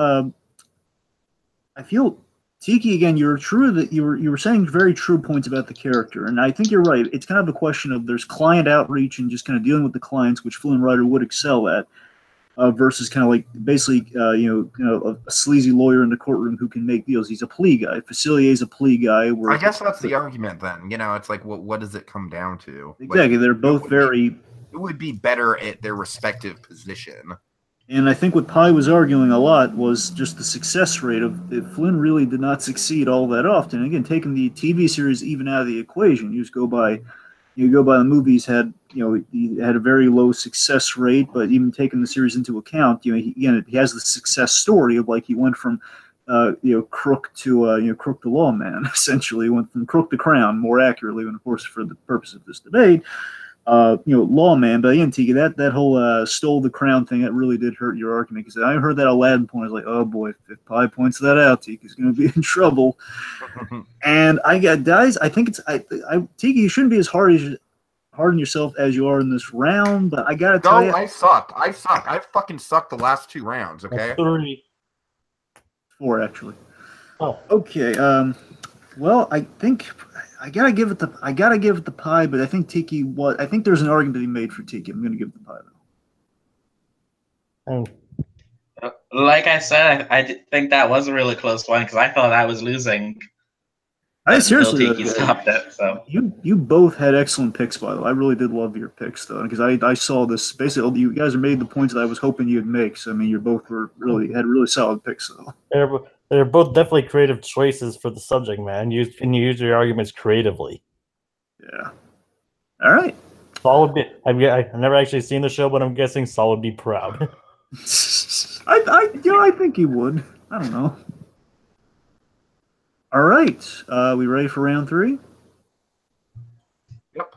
Tiki, again, you were saying very true points about the character, and I think you're right. It's kind of a question of there's client outreach and just kind of dealing with the clients, which Flynn Rider would excel at, versus kind of like basically a sleazy lawyer in the courtroom who can make deals. He's a plea guy. Facilier is a plea guy. I guess that's the argument then. It's like what does it come down to? Exactly, they're both very. Who would be better at their respective position? And I think what Pi was arguing a lot was just the success rate of if Flynn really did not succeed all that often. And again, taking the TV series even out of the equation, you go by the movies he had a very low success rate, but even taking the series into account, he has the success story of like he went from crook to crook to lawman, essentially went from crook to crown, more accurately, and of course for the purpose of this debate. Lawman, but again, Tiki, that whole stole the crown thing, that really did hurt your argument, because I heard that Aladdin point. I was like, oh boy, if Pi points that out, Tiki's going to be in trouble. And I think it's Tiki, you shouldn't be as hard on yourself as you are in this round, but I got to tell you, I sucked. I fucking sucked the last 2 rounds. Okay, 4 actually. Oh, okay. Well, I think I gotta give it the Pi, but I think I think there's an argument to be made for Tiki. I'm gonna give it the Pi though. Like I said, I think that was a really close one because I thought I was losing. I seriously Tiki stopped it. So you both had excellent picks, by the way. I really did love your picks though, because I saw this. Basically, you guys are made the points that I was hoping you'd make. So I mean, you both had really solid picks though. They're both definitely creative choices for the subject, man. You use your arguments creatively. Yeah. All right. Saul would be. I've never actually seen the show, but I'm guessing Saul would be proud. I think he would. I don't know. All right. We ready for round 3? Yep.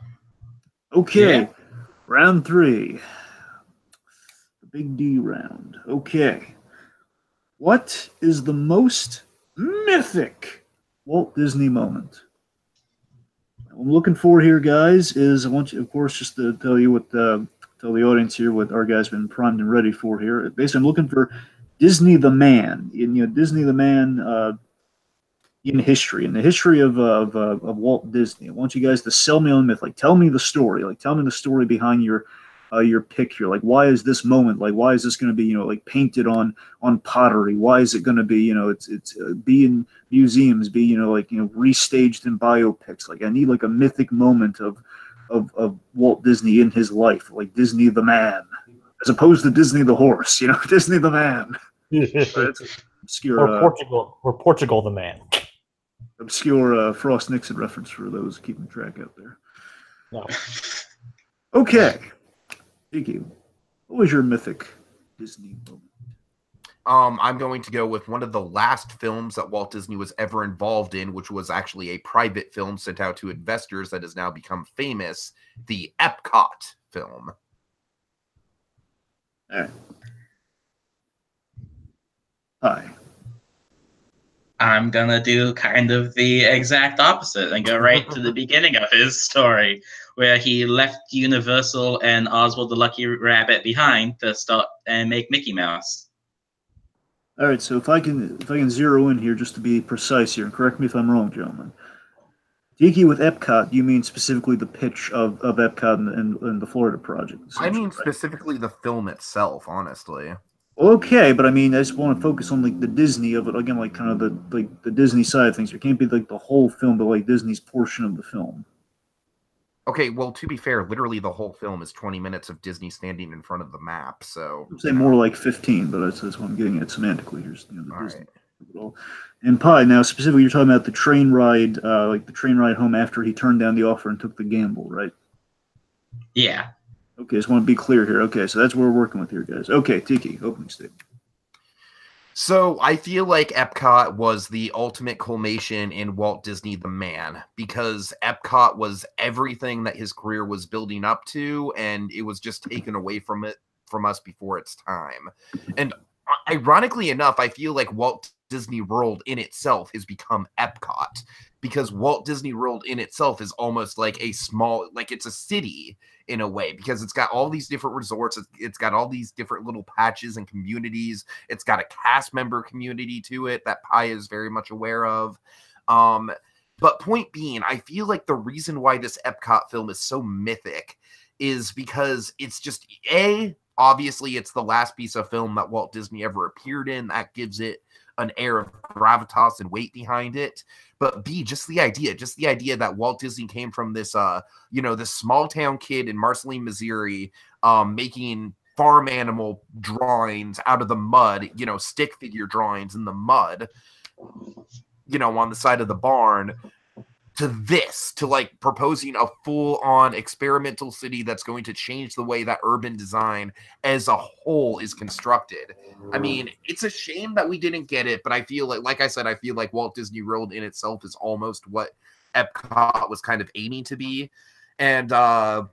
Okay. Yeah. Round 3. The big D round. Okay. What is the most mythic Walt Disney moment. What I'm looking for here, guys, is I want you, of course, just to tell you what, tell the audience here what our guys been primed and ready for here. Basically, I'm looking for Disney the Man. Disney the Man in history, in the history of Walt Disney. I want you guys to sell me on the myth. Like, tell me the story. Like, tell me the story behind your pick here. Like, why is this moment? Like, why is this going to be like painted on pottery? Why is it going to be it's be in museums, be restaged in biopics? Like, I need like a mythic moment of Walt Disney in his life, like Disney the Man, as opposed to Disney the horse. Disney the Man. Obscure. Or Portugal the Man. Obscure Frost Nixon reference for those keeping track out there. No. Okay. Tiki, what was your mythic Disney moment? I'm going to go with one of the last films that Walt Disney was ever involved in, which was actually a private film sent out to investors that has now become famous, the Epcot film. All right. Hi. I'm gonna do kind of the exact opposite and go right to the beginning of his story, where he left Universal and Oswald the Lucky Rabbit behind to start and make Mickey Mouse. All right, so if I can zero in here just to be precise here, and correct me if I'm wrong, gentlemen. Tiki, with Epcot, you mean specifically the pitch of Epcot and the Florida project? I mean specifically the film itself, honestly. Okay, but I mean, I just want to focus on like the Disney of it again, like kind of the Disney side of things. It can't be like the whole film, but like Disney's portion of the film. Okay, well, to be fair, literally the whole film is 20 minutes of Disney standing in front of the map. So I'd say more like 15, but that's what I'm getting at semantically here. The Disney. Right. And Pi, now specifically, you're talking about the train ride, like the train ride home after he turned down the offer and took the gamble, right? Yeah. Okay, just want to be clear here. Okay, so that's what we're working with here, guys. Okay, Tiki, opening statement. So I feel like Epcot was the ultimate culmination in Walt Disney the Man, because Epcot was everything that his career was building up to, and it was just taken away from us before its time. And ironically enough, I feel like Walt Disney World in itself has become Epcot, because Walt Disney World in itself is almost like a small, like it's a city in a way, because it's got all these different resorts. It's got all these different little patches and communities. It's got a cast member community to it that Pi is very much aware of. But point being, I feel like the reason why this Epcot film is so mythic is because it's just, obviously it's the last piece of film that Walt Disney ever appeared in. That gives it an air of gravitas and weight behind it. But B, just the idea that Walt Disney came from this, this small town kid in Marceline, Missouri, making farm animal drawings out of the mud, stick figure drawings in the mud, on the side of the barn, to like proposing a full-on experimental city that's going to change the way that urban design as a whole is constructed. I mean, it's a shame that we didn't get it, but I feel like I said, I feel like Walt Disney World in itself is almost what Epcot was kind of aiming to be. And yeah,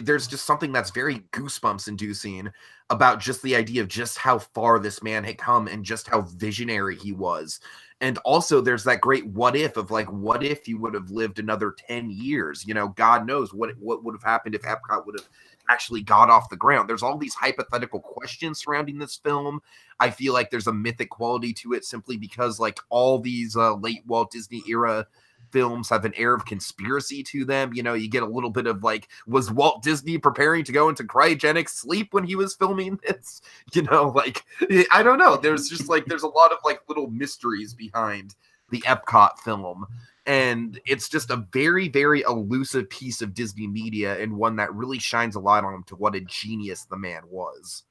there's just something that's very goosebumps inducing about just the idea of just how far this man had come and just how visionary he was. And also there's that great what if of like, what if you would have lived another 10 years? God knows what would have happened if Epcot would have actually got off the ground. There's all these hypothetical questions surrounding this film. I feel like there's a mythic quality to it simply because like all these late Walt Disney era films have an air of conspiracy to them. You get a little bit of like, was Walt Disney preparing to go into cryogenic sleep when he was filming this? Like, I don't know. There's a lot of like little mysteries behind the Epcot film. And it's just a very, very elusive piece of Disney media, and one that really shines a light on him to what a genius the man was.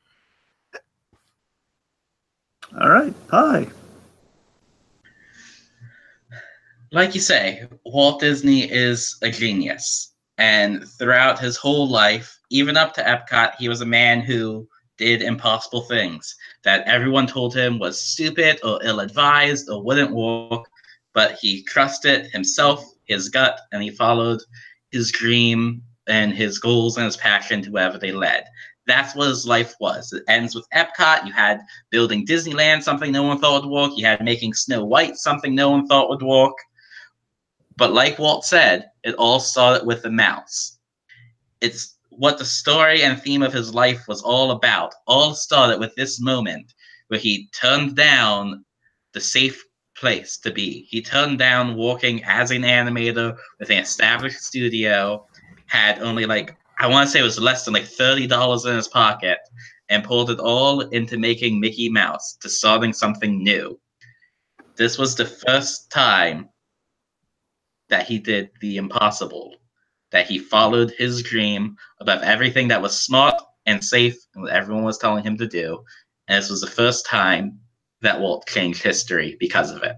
All right. Hi. Like you say, Walt Disney is a genius. And throughout his whole life, even up to Epcot, he was a man who did impossible things that everyone told him was stupid or ill-advised or wouldn't work. But he trusted himself, his gut, and he followed his dream and his goals and his passion to wherever they led. That's what his life was. It ends with Epcot. You had building Disneyland, something no one thought would work. You had making Snow White, something no one thought would work. But like Walt said, it all started with the mouse. It's what the story and theme of his life was all about. All started with this moment where he turned down the safe place to be. He turned down working as an animator with an established studio, had only like, I want to say it was less than like $30 in his pocket, and pulled it all into making Mickey Mouse, to starting something new. This was the first time that he did the impossible, that he followed his dream above everything that was smart and safe and what everyone was telling him to do. And this was the first time that Walt changed history because of it.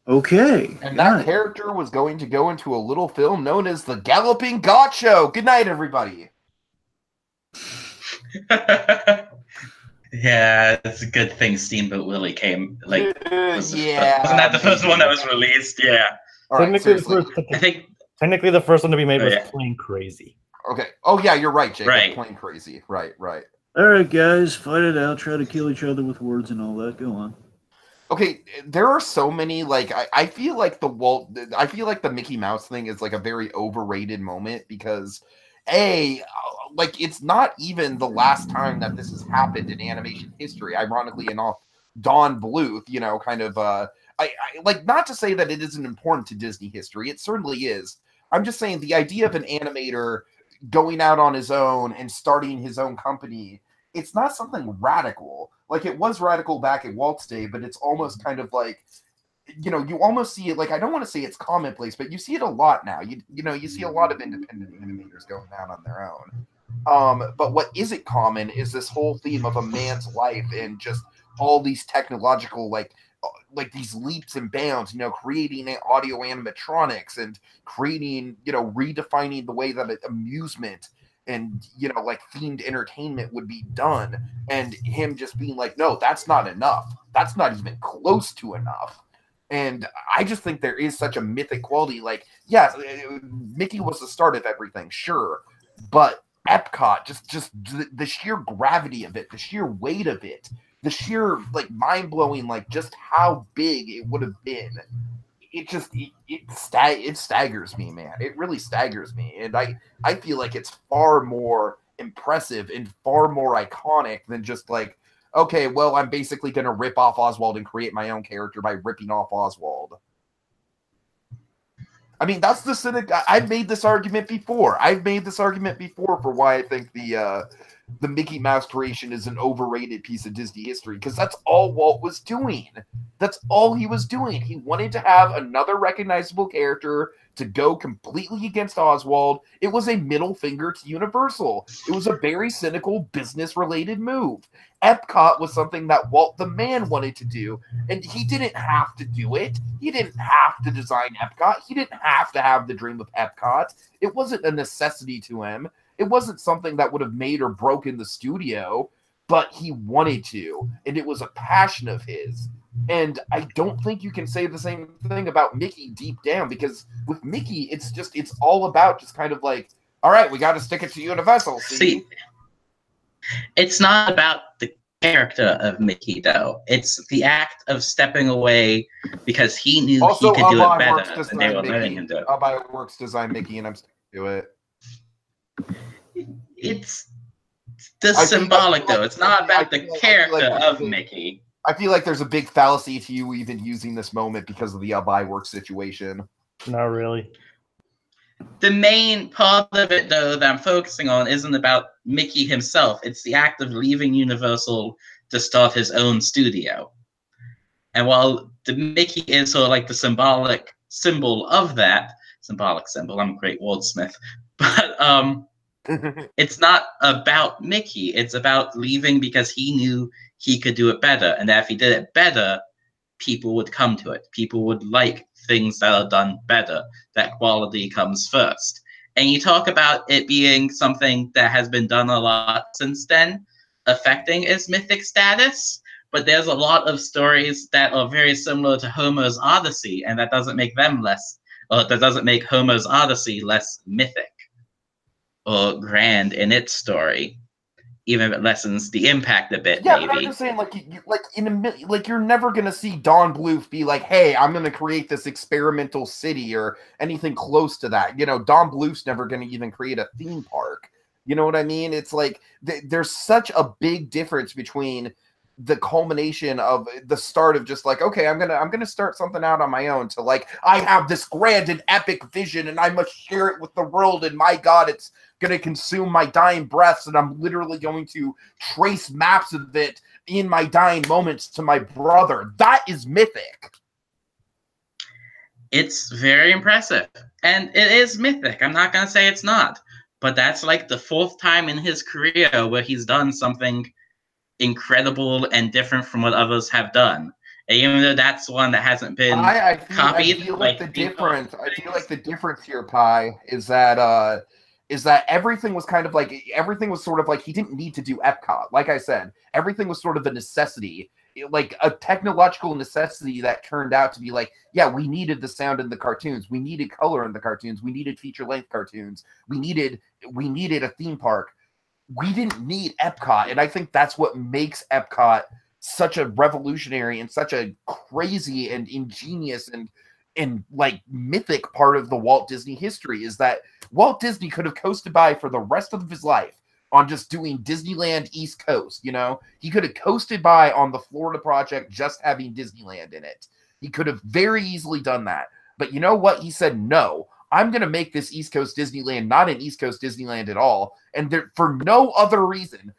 Okay. And that character was going to go into a little film known as The Galloping God Show. Good night, everybody. Yeah, it's a good thing Steamboat Willie came. Like, wasn't that the first one that was released? Yeah. All right, I think technically the first one to be made was Plain Crazy. Okay. Oh yeah, you're right, Jacob. Right. Plain Crazy. Right. All right, guys, fight it out. Try to kill each other with words and all that. Go on. Okay, there are so many, like, I feel like the Mickey Mouse thing is like a very overrated moment because, like, it's not even the last time that this has happened in animation history. Ironically enough, Don Bluth, kind of, I like, not to say that it isn't important to Disney history. It certainly is. I'm just saying the idea of an animator going out on his own and starting his own company, it's not something radical. Like, it was radical back at Walt's day, but it's almost kind of like, you almost see it, like, I don't want to say it's commonplace, but you see it a lot now. You see a lot of independent animators going out on their own. But what isn't common is this whole theme of a man's life and just all these technological, like these leaps and bounds, creating audio animatronics and creating, redefining the way that amusement and, like, themed entertainment would be done. And him just being like, no, that's not enough. That's not even close to enough. And I just think there is such a mythic quality. Like, yeah, Mickey was the start of everything, sure. But Epcot, just the sheer gravity of it, the sheer weight of it, the sheer, like, mind-blowing, like, just how big it would have been. It staggers me, man. It really staggers me. And I feel like it's far more impressive and far more iconic than just like, okay, well, I'm basically going to rip off Oswald and create my own character by ripping off Oswald. I mean, that's the cynic. I've made this argument before. For why I think the Mickey Mouse creation is an overrated piece of Disney history, because that's all Walt was doing. That's all he was doing. He wanted to have another recognizable character to go completely against Oswald. It was a middle finger to Universal. It was a very cynical business-related move. Epcot was something that Walt the man wanted to do, and he didn't have to do it. He didn't have to design Epcot. He didn't have to have the dream of Epcot. It wasn't a necessity to him. It wasn't something that would have made or broken the studio, but he wanted to, and it was a passion of his. And I don't think you can say the same thing about Mickey deep down, because with Mickey, it's all about just kind of like, all right, we got to stick it to Universal. See, it's not about the character of Mickey, though. It's the act of stepping away because he knew he could do it better, and they were letting him do it. Abaya Works designed Mickey, and I'm sticking to it. It's symbolic, though. It's not about the character of Mickey. I feel like there's a big fallacy to you even using this moment because of the Abaya Works situation. Not really. The main part of it, though, that I'm focusing on isn't about Mickey himself. It's the act of leaving Universal to start his own studio. And while the Mickey is sort of like the symbolic symbol of that, symbolic symbol, I'm a great wordsmith, but it's not about Mickey. It's about leaving because he knew he could do it better, and that if he did it better, people would come to it. People would like things that are done better. That quality comes first. And you talk about it being something that has been done a lot since then, affecting its mythic status, but there's a lot of stories that are very similar to Homer's Odyssey, and that doesn't make them less, or that doesn't make Homer's Odyssey less mythic. or grand in its story, even if it lessens the impact a bit. Yeah, maybe. but I'm just saying, like you're never gonna see Don Bluth be like, "Hey, I'm gonna create this experimental city" or anything close to that. You know, Don Bluth's never gonna even create a theme park. You know what I mean? It's like there's such a big difference between the culmination of the start of just like, okay, I'm gonna start something out on my own, to like, I have this grand and epic vision and I must share it with the world, and my God, it's gonna consume my dying breaths, and I'm literally going to trace maps of it in my dying moments to my brother. That is mythic. It's very impressive, and it is mythic. I'm not gonna say it's not, but that's like the 4th time in his career where he's done something incredible and different from what others have done. And even though that's one that hasn't been copied, I feel like the difference here, Pi, is that everything was kind of like, everything was sort of like, he didn't need to do Epcot. Like I said, everything was sort of a necessity, like a technological necessity that turned out to be like, yeah, we needed the sound in the cartoons, we needed color in the cartoons, we needed feature-length cartoons, we needed a theme park. We didn't need Epcot, and I think that's what makes Epcot such a revolutionary and such a crazy and ingenious and like mythic part of the Walt Disney history, is that Walt Disney could have coasted by for the rest of his life on just doing Disneyland East Coast. You know, he could have coasted by on the Florida project just having Disneyland in it. He could have very easily done that. But you know what? He said, no, I'm going to make this East Coast Disneyland not an East Coast Disneyland at all. And for no other reason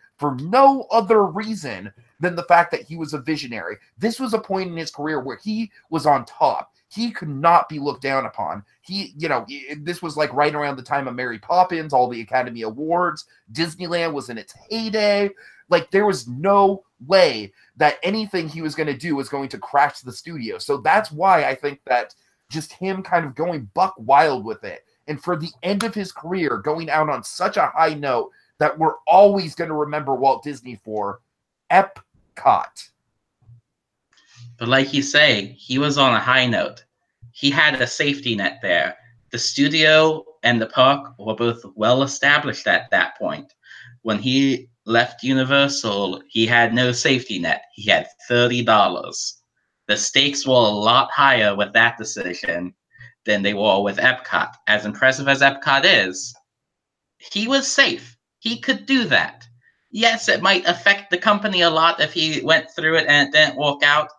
than the fact that he was a visionary. This was a point in his career where he was on top. He could not be looked down upon. This was like right around the time of Mary Poppins, all the Academy Awards. Disneyland was in its heyday. Like, there was no way that anything he was going to do was going to crash the studio. So that's why I think that just him kind of going buck wild with it, and for the end of his career going out on such a high note that we're always going to remember Walt Disney for, Epcot. But like you say, he was on a high note. He had a safety net there. The studio and the park were both well established at that point. When he left Universal, he had no safety net. He had $30. The stakes were a lot higher with that decision than they were with Epcot. As impressive as Epcot is, he was safe. He could do that. Yes, it might affect the company a lot if he went through it and it didn't work out,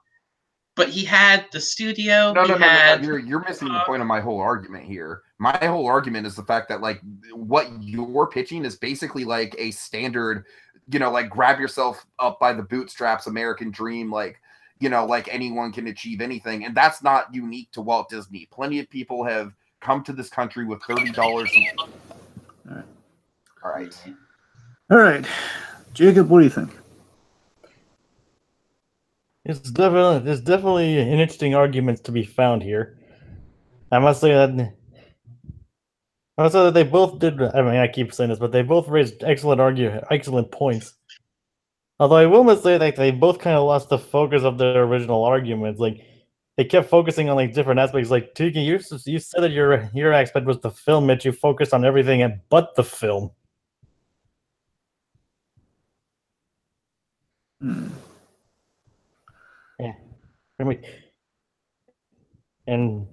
but he had the studio. No. You're missing the point of my whole argument here. My whole argument is the fact that, like, what you're pitching is basically like a standard, like, grab yourself up by the bootstraps American dream, like, like anyone can achieve anything. And that's not unique to Walt Disney. Plenty of people have come to this country with $30. All right. Jacob, what do you think? There's definitely an interesting argument to be found here. I must say that they both did. I mean, I keep saying this, but they both raised excellent points. Although I will say that they both kind of lost the focus of their original arguments. Like, they kept focusing on like different aspects. Like, Tiki, you said that your aspect was the film, that you focused on everything but the film. Yeah. And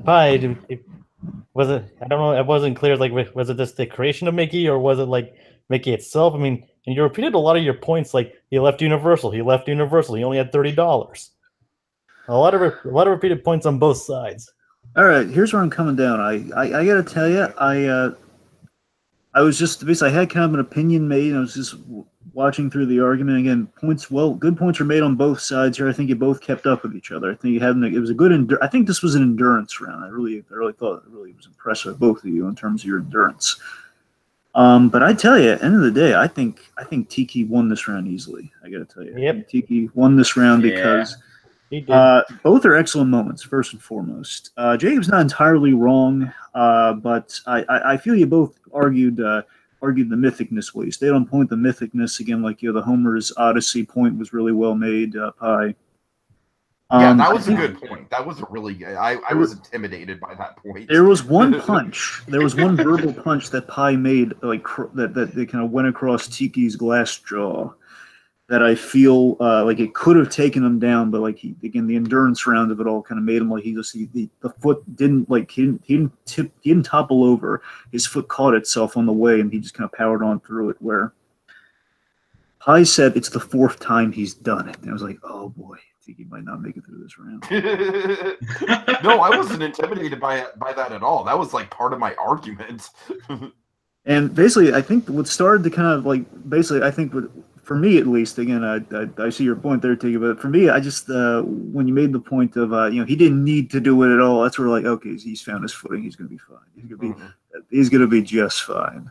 Pi, was it? I don't know. It wasn't clear. Like, was it just the creation of Mickey, or was it like Mickey itself? I mean, and you repeated a lot of your points. Like, he left Universal. He only had $30. A lot of repeated points on both sides. All right, here's where I'm coming down. I got to tell you, I was just basically, I had kind of an opinion made. I was just watching through the argument again. Good points were made on both sides here. I think you both kept up with each other. I think it was a good. I think this was an endurance round. I really thought it really was impressive, both of you, in terms of your endurance. But I tell you, at the end of the day, I think Tiki won this round easily. I got to tell you, yep. Tiki won this round because both are excellent moments. First and foremost, Jacob's not entirely wrong, but I feel you both argued the mythicness well. You stayed on point. The mythicness again, like the Homer's Odyssey point was really well made. Pi. Yeah, that was I a think good point. That was a really good. I was intimidated by that point. there was one punch. There was one verbal punch that Pi made, like that they kind of went across Tiki's glass jaw. That I feel like it could have taken him down, but like again, the endurance round of it all kind of made him like the foot didn't like he didn't topple over. His foot caught itself on the way, and he just kind of powered on through it. Where Pi said it's the 4th time he's done it, and I was like, oh boy, I think he might not make it through this round. No, I wasn't intimidated by that at all. That was like part of my argument. And basically, I think what started to kind of like basically, I think for me at least, again, I see your point there, Tiki, but for me, I just when you made the point of he didn't need to do it at all. That's where like okay, he's found his footing. He's gonna be fine. He's gonna be just fine.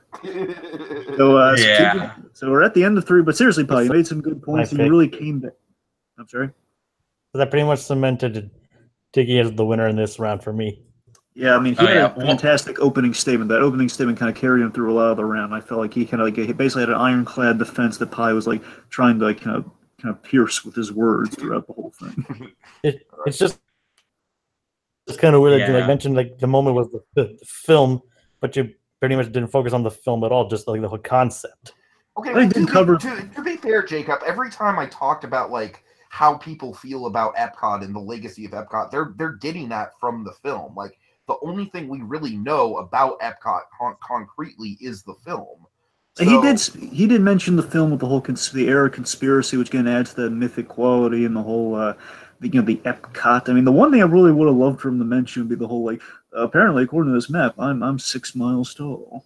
So Yeah. so we're at the end of 3, but seriously, Paul, you made some good points, and you really came back. I'm sorry. So that pretty much cemented Tiki as the winner in this round for me. Yeah, I mean, he had a fantastic opening statement. That opening statement kind of carried him through a lot of the round. I felt like he kind of like he basically had an ironclad defense that Pi was like trying to like kind of pierce with his words throughout the whole thing. It's just kind of weird that you like mentioned like the moment was the film, but you pretty much didn't focus on the film at all, just like the whole concept. Okay, well, to be fair, Jacob, every time I talked about like how people feel about Epcot and the legacy of Epcot, they're getting that from the film. Like the only thing we really know about Epcot concretely is the film. So, he did mention the film with the whole the era conspiracy, which again adds to the mythic quality and the whole the Epcot. I mean, the one thing I really would have loved for him to mention would be the whole like apparently according to this map, I'm 6 miles tall.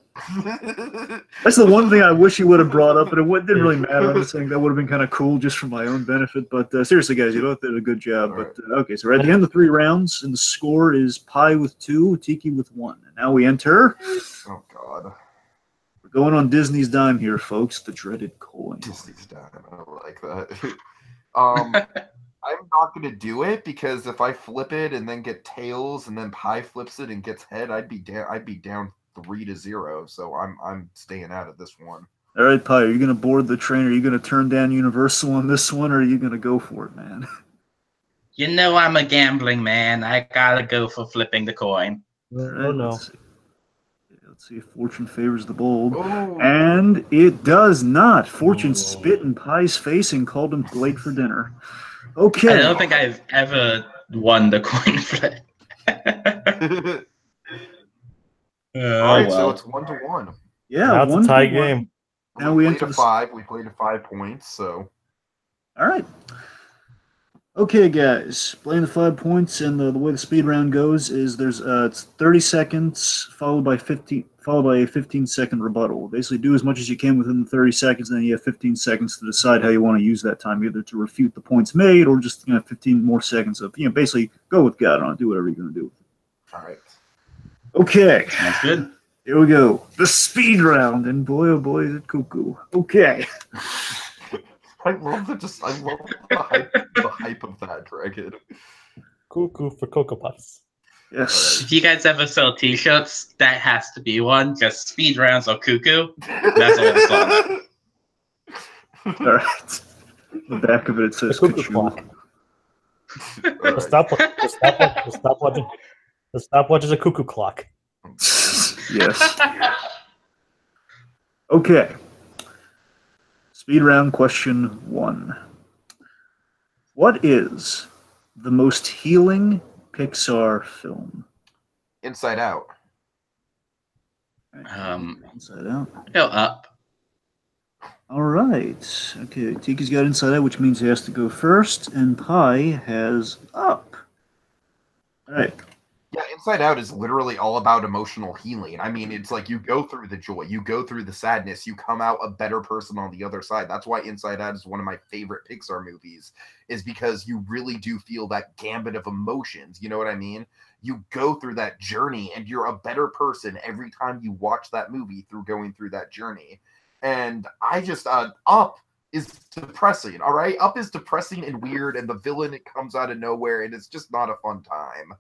That's the one thing I wish he would have brought up, but it didn't really matter. I'm just saying that would have been kind of cool just for my own benefit. But seriously, guys, you both did a good job. But okay, so we're at the end of 3 rounds, and the score is Pi with 2, Tiki with 1. And now we enter. Oh God. We're going on Disney's dime here, folks. The dreaded coin. Disney's dime. I like that. I'm not going to do it because if I flip it and then get tails and then Pi flips it and gets head, I'd be down 3-0. So I'm staying out of this one. All right, Pi, are you going to board the train? Are you going to turn down Universal on this one, or are you going to go for it, man? You know I'm a gambling man. I gotta go for flipping the coin. Oh no. Let's see if fortune favors the bold. Oh. And it does not. Fortune spit in Pi's face and called him late for dinner. Okay. I don't think I've ever won the coin flip. All right, so it's 1-1. Yeah, now it's a tie game. Now we played to 5. We played to 5 points, so. All right. Okay, guys, playing the 5 points, and the way the speed round goes is there's it's 30 seconds followed by a 15-second rebuttal. Basically, do as much as you can within the 30 seconds, and then you have 15 seconds to decide how you want to use that time, either to refute the points made or just 15 more seconds of basically go with God on it, do whatever you're going to do. All right. Okay. That's good. Here we go. The speed round, and boy, oh boy, is it cuckoo. Okay. I love the hype of that dragon. Cuckoo for Cocoa Puffs. Yes. If you guys ever sell T-shirts, that has to be one. Just speed rounds or cuckoo. That's all the song. All right. The back of it says cuckoo clock. Right. The stopwatch is a cuckoo clock. Yes. Okay. Speed round question 1. What is the most healing Pixar film? Inside Out. Inside Out. Go up. All right. Okay, Tiki's got Inside Out, which means he has to go first, and Pi has Up. All right. Yeah, Inside Out is literally all about emotional healing. I mean, it's like you go through the joy, you go through the sadness, you come out a better person on the other side. That's why Inside Out is one of my favorite Pixar movies, is because you really do feel that gambit of emotions. You know what I mean? You go through that journey and you're a better person every time you watch that movie through going through that journey. And I just, Up is depressing, all right? Up is depressing and weird, and the villain, it comes out of nowhere, and it's just not a fun time.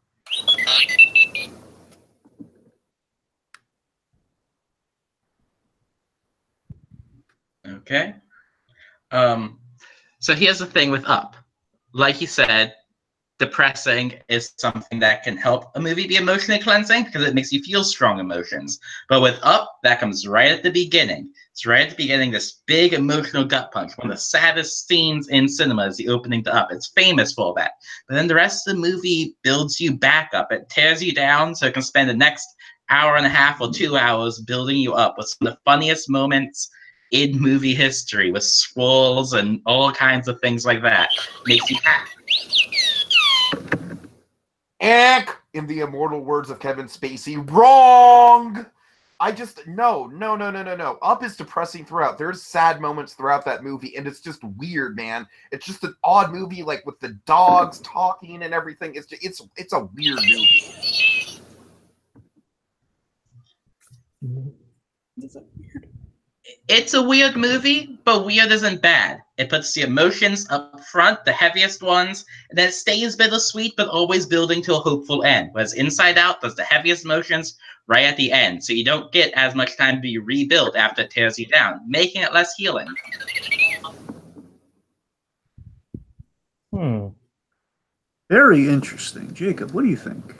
Okay. So here's the thing with Up. Like you said, depressing is something that can help a movie be emotionally cleansing because it makes you feel strong emotions. But with Up, that comes right at the beginning. It's right at the beginning, this big emotional gut punch. One of the saddest scenes in cinema is the opening to Up. It's famous for that. But then the rest of the movie builds you back up. It tears you down so it can spend the next hour and a half or 2 hours building you up with some of the funniest moments in movie history with squalls and all kinds of things like that. Makes you happy. In the immortal words of Kevin Spacey, wrong! I just, no. Up is depressing throughout. There's sad moments throughout that movie, and it's just weird, man. It's just an odd movie, like with the dogs talking and everything. It's a weird movie. It's a weird movie, but weird isn't bad. It puts the emotions up front, the heaviest ones, and then it stays bittersweet, but always building to a hopeful end. Whereas Inside Out does the heaviest emotions right at the end, so you don't get as much time to be rebuilt after it tears you down, making it less healing. Very interesting. Jacob, what do you think?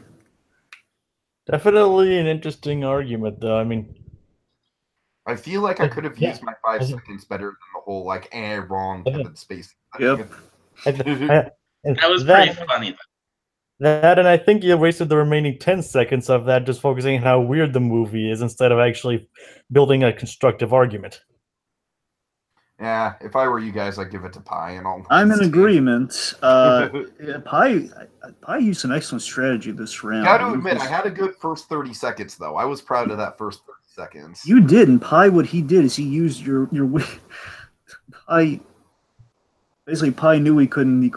Definitely an interesting argument, though. I mean, I feel like I could have used my 5 seconds better than the whole, like, wrong Kevin Spacey. Yep. That was pretty funny, though. That, and I think you wasted the remaining 10 seconds of that just focusing on how weird the movie is instead of actually building a constructive argument. Yeah, if I were you guys, I'd give it to Pi and all. I'm in agreement. Pi used an excellent strategy this round. Got to admit, I had a good first 30 seconds, though. I was proud of that first 30 seconds. You did, and Pi, what he did is he used your Pi. Basically, Pi knew he couldn't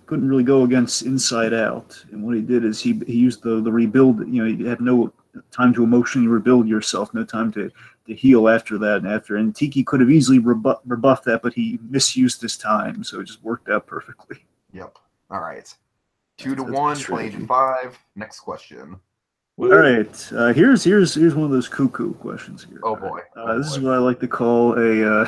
really go against Inside Out, and what he did is he used the rebuild. You know, you have no time to emotionally rebuild yourself, no time to heal after that and Tiki could have easily rebuffed that, but he misused his time, so it just worked out perfectly. Yep. All right. 2-1, played 5. Next question. All right. Here's one of those cuckoo questions here. Oh boy. This is what I like to call a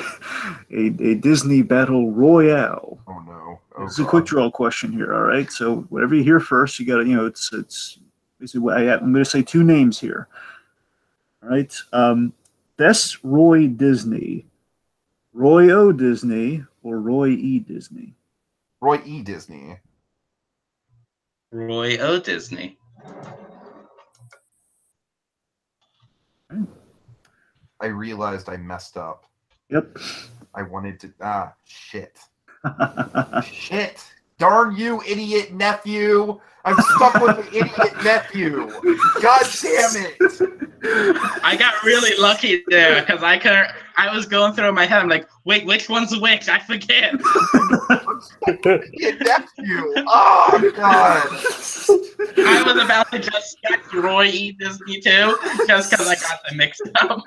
Disney battle royale. Oh no. This is a quick draw question here. All right. So whatever you hear first, you got to, it's basically I'm going to say 2 names here. All right. Best Roy Disney, Roy O. Disney or Roy E. Disney? Roy E. Disney. Roy O. Disney. I realized I messed up. Yep. I wanted to. Shit. Shit. Darn you, idiot nephew. I'm stuck with the idiot nephew. God damn it. I got really lucky there because I was going through in my head. I'm like, wait, which one's which? I forget. Idiot nephew. Oh, God. I was about to just sketch Roy E. Disney too, just because I got them mixed up.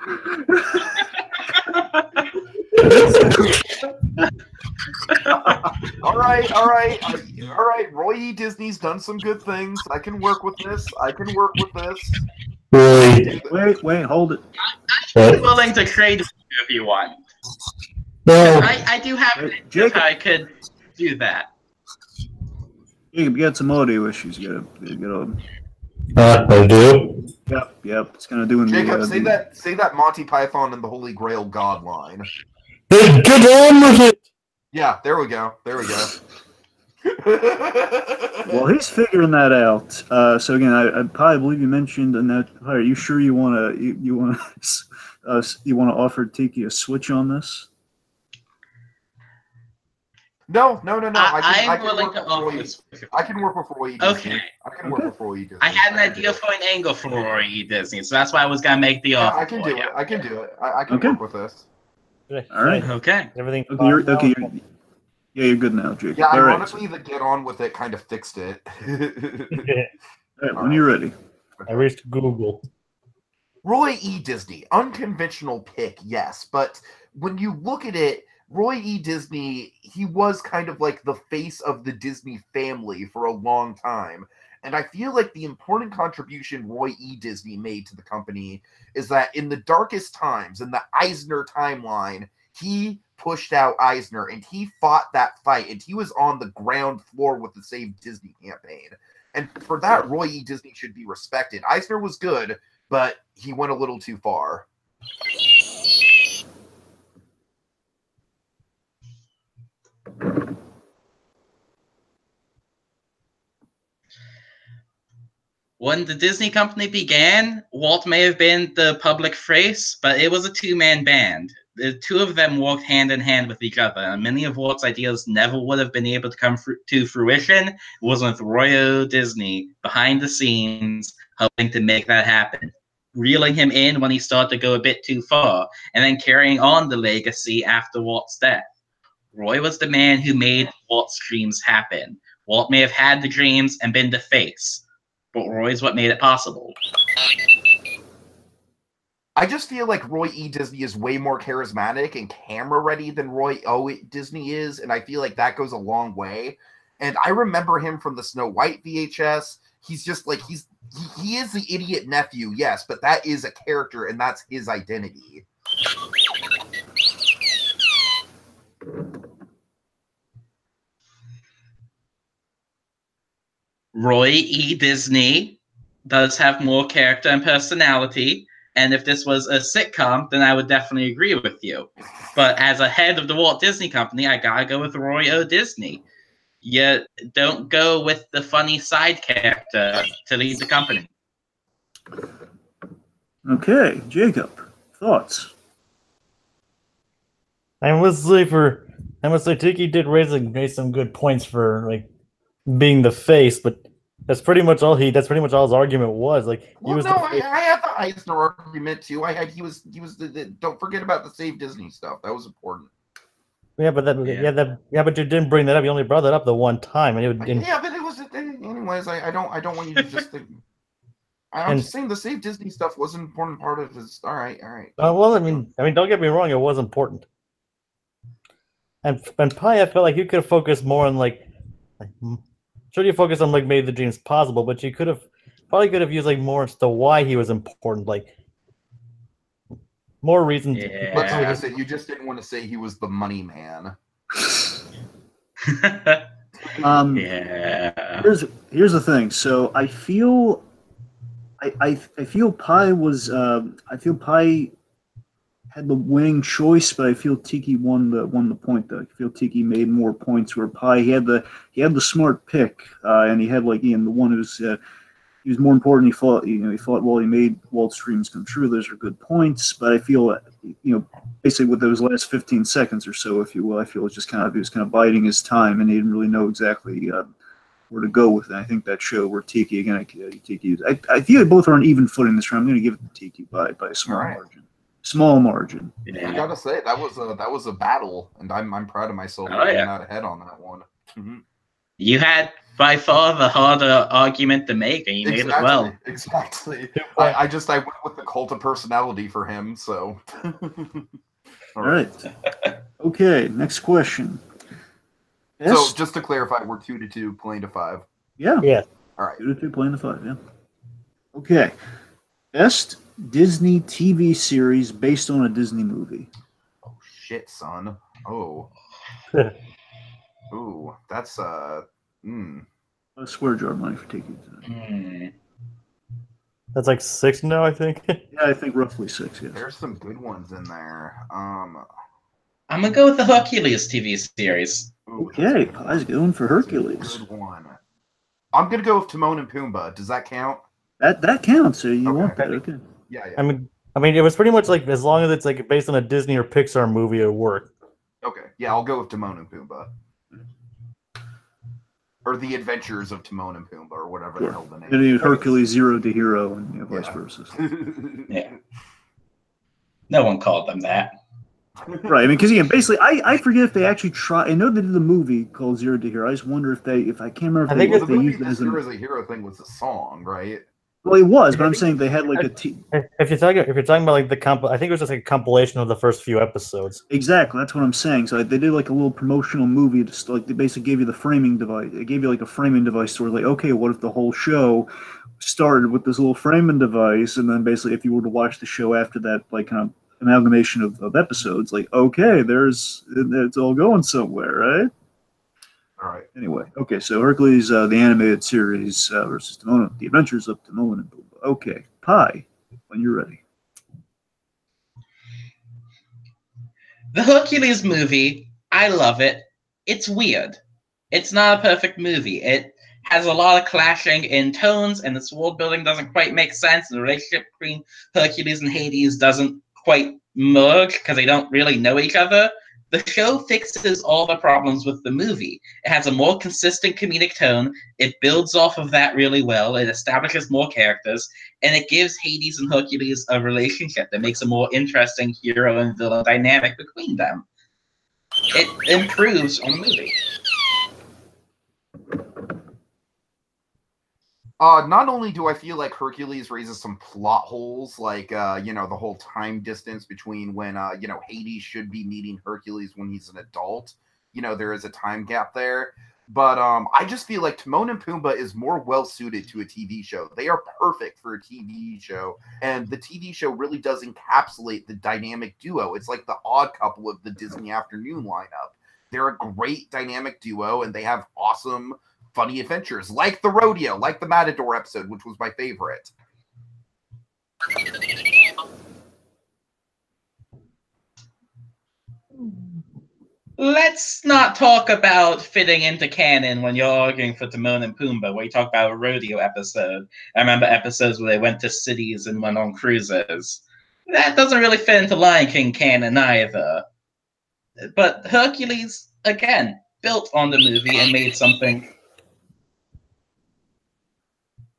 All right. Roy E. Disney's done some good things. I can work with this. Wait, hold it. I'm willing to trade with you if you want. No. I do have an idea of how I could do that. You got some audio issues. You gotta. I do. Yep. It's kind of doing. Jacob, say that Monty Python and the Holy Grail God line. Hey, get on with it. Yeah, there we go. Well, he's figuring that out. So again, I probably believe you mentioned in that. Are you sure you want to offer Tiki a switch on this? No. I'm willing to offer this. I can work with Roy E. Disney. Okay. I can work with Roy E. Disney. I had an idea for an angle for Roy E. Disney, so that's why I was gonna make the offer. I can do it. I can work with this. All right. Okay. Everything. You're good now, Jake. Yeah, all ironically, the get on with it kind of fixed it. All right, when you're ready. I reached Google. Roy E. Disney, unconventional pick, yes, but when you look at it, Roy E. Disney, he was kind of like the face of the Disney family for a long time. And I feel like the important contribution Roy E. Disney made to the company is that in the darkest times, in the Eisner timeline, He pushed out Eisner, and he fought that fight, and he was on the ground floor with the Save Disney campaign. And for that, Roy E. Disney should be respected. Eisner was good, but he went a little too far. When the Disney company began, Walt may have been the public face, but it was a two-man band. The two of them worked hand in hand with each other, and many of Walt's ideas never would have been able to come to fruition. It was with Roy O. Disney behind the scenes helping to make that happen, reeling him in when he started to go a bit too far, and then carrying on the legacy after Walt's death. Roy was the man who made Walt's dreams happen. Walt may have had the dreams and been the face, but Roy's what made it possible. I just feel like Roy E. Disney is way more charismatic and camera ready than Roy O. Disney is, and I feel like that goes a long way. And I remember him from the Snow White VHS. He's just like he is the idiot nephew, yes, but that is a character and that's his identity. Roy E. Disney does have more character and personality, and if this was a sitcom, then I would definitely agree with you. But as a head of the Walt Disney Company, I gotta go with Roy O. Disney. You don't go with the funny side character to lead the company. Okay, Jacob, thoughts? I must say Tiki did raise some good points for like being the face, but that's pretty much all his argument was. Like, I had the Eisner argument too. He was the don't forget about the Save Disney stuff. That was important. Yeah, but but you didn't bring that up. You only brought that up the one time, and but it was anyways. I don't want you to just think. I'm just saying the Save Disney stuff was an important part of his. All right. Well, I mean, don't get me wrong. It was important. And Pi, I felt like you could have focused more on sure you focused on like made the dreams possible, but you could have used like more as to why he was important, like more reasons. Yeah. Let's face it, you just didn't want to say he was the money man. Yeah. Here's the thing. So I feel Pi was Pi had the winning choice, but I feel Tiki won the point though. I feel Tiki made more points where Pi he had the smart pick, and he had the one who's he was more important. He fought well. He made Walt's dreams come true. Those are good points, but I feel basically with those last 15 seconds or so, if you will, I feel it's just he was kind of biding his time, and he didn't really know exactly where to go with it. I think that show where Tiki again, I feel both are on even footing this round. I'm going to give it to Tiki by a small margin. Small margin. Yeah. I gotta say that was a battle, and I'm proud of myself for getting out ahead on that one. Mm-hmm. You had by far the harder argument to make, and you made it well. Exactly. I went with the cult of personality for him. So. All right. Okay. Next question. So just to clarify, we're 2-2 playing to 5. Yeah. Yeah. All right. 2-2 playing to 5. Yeah. Okay. Best Disney TV series based on a Disney movie. Oh shit, son. Oh. Ooh, that's A swear jar money for taking it. That's like 6 now, I think. Yeah, I think roughly 6. Yes. There's some good ones in there. I'm gonna go with the Hercules TV series. Okay, Pi's going for Hercules. Good one. I'm gonna go with Timon and Pumbaa. Does that count? That counts. So you want that? Okay. Yeah. I mean, it was pretty much like as long as it's like based on a Disney or Pixar movie, it worked. Okay. Yeah, I'll go with Timon and Pumbaa. Or The Adventures of Timon and Pumbaa, or whatever the hell the name is. Hercules Zero to Hero, and vice versa. Yeah. No one called them that. Right. I mean, because basically, I forget if they actually try. I know they did a movie called Zero to Hero. I just wonder if I can't remember. If they used it as a hero thing was a song, right? Well, it was, but I'm saying they had like If you're talking about like I think it was just like a compilation of the first few episodes. Exactly, that's what I'm saying. So they did like a little promotional movie, just like they basically gave you the framing device. It gave you like a framing device, where like, okay, what if the whole show started with this little framing device, and then basically if you were to watch the show after that, like kind of amalgamation of episodes, like, okay, it's all going somewhere, right? All right. Anyway, okay, so Hercules, the animated series versus Timon, the Adventures of Timon and Pumbaa. Okay, Pi, when you're ready. The Hercules movie, I love it. It's weird. It's not a perfect movie. It has a lot of clashing in tones, and its world building doesn't quite make sense. The relationship between Hercules and Hades doesn't quite merge because they don't really know each other. The show fixes all the problems with the movie. It has a more consistent comedic tone. It builds off of that really well. It establishes more characters, and it gives Hades and Hercules a relationship that makes a more interesting hero and villain dynamic between them. It improves on the movie. Not only do I feel like Hercules raises some plot holes, like, the whole time distance between when, Hades should be meeting Hercules when he's an adult. There is a time gap there. But I just feel like Timon and Pumbaa is more well-suited to a TV show. They are perfect for a TV show. And the TV show really does encapsulate the dynamic duo. It's like the odd couple of the Disney afternoon lineup. They're a great dynamic duo, and they have awesome funny adventures, like the rodeo, like the Matador episode, which was my favorite. Let's not talk about fitting into canon when you're arguing for Timon and Pumbaa, where you talk about a rodeo episode. I remember episodes where they went to cities and went on cruises. That doesn't really fit into Lion King canon either. But Hercules, again, built on the movie and made something.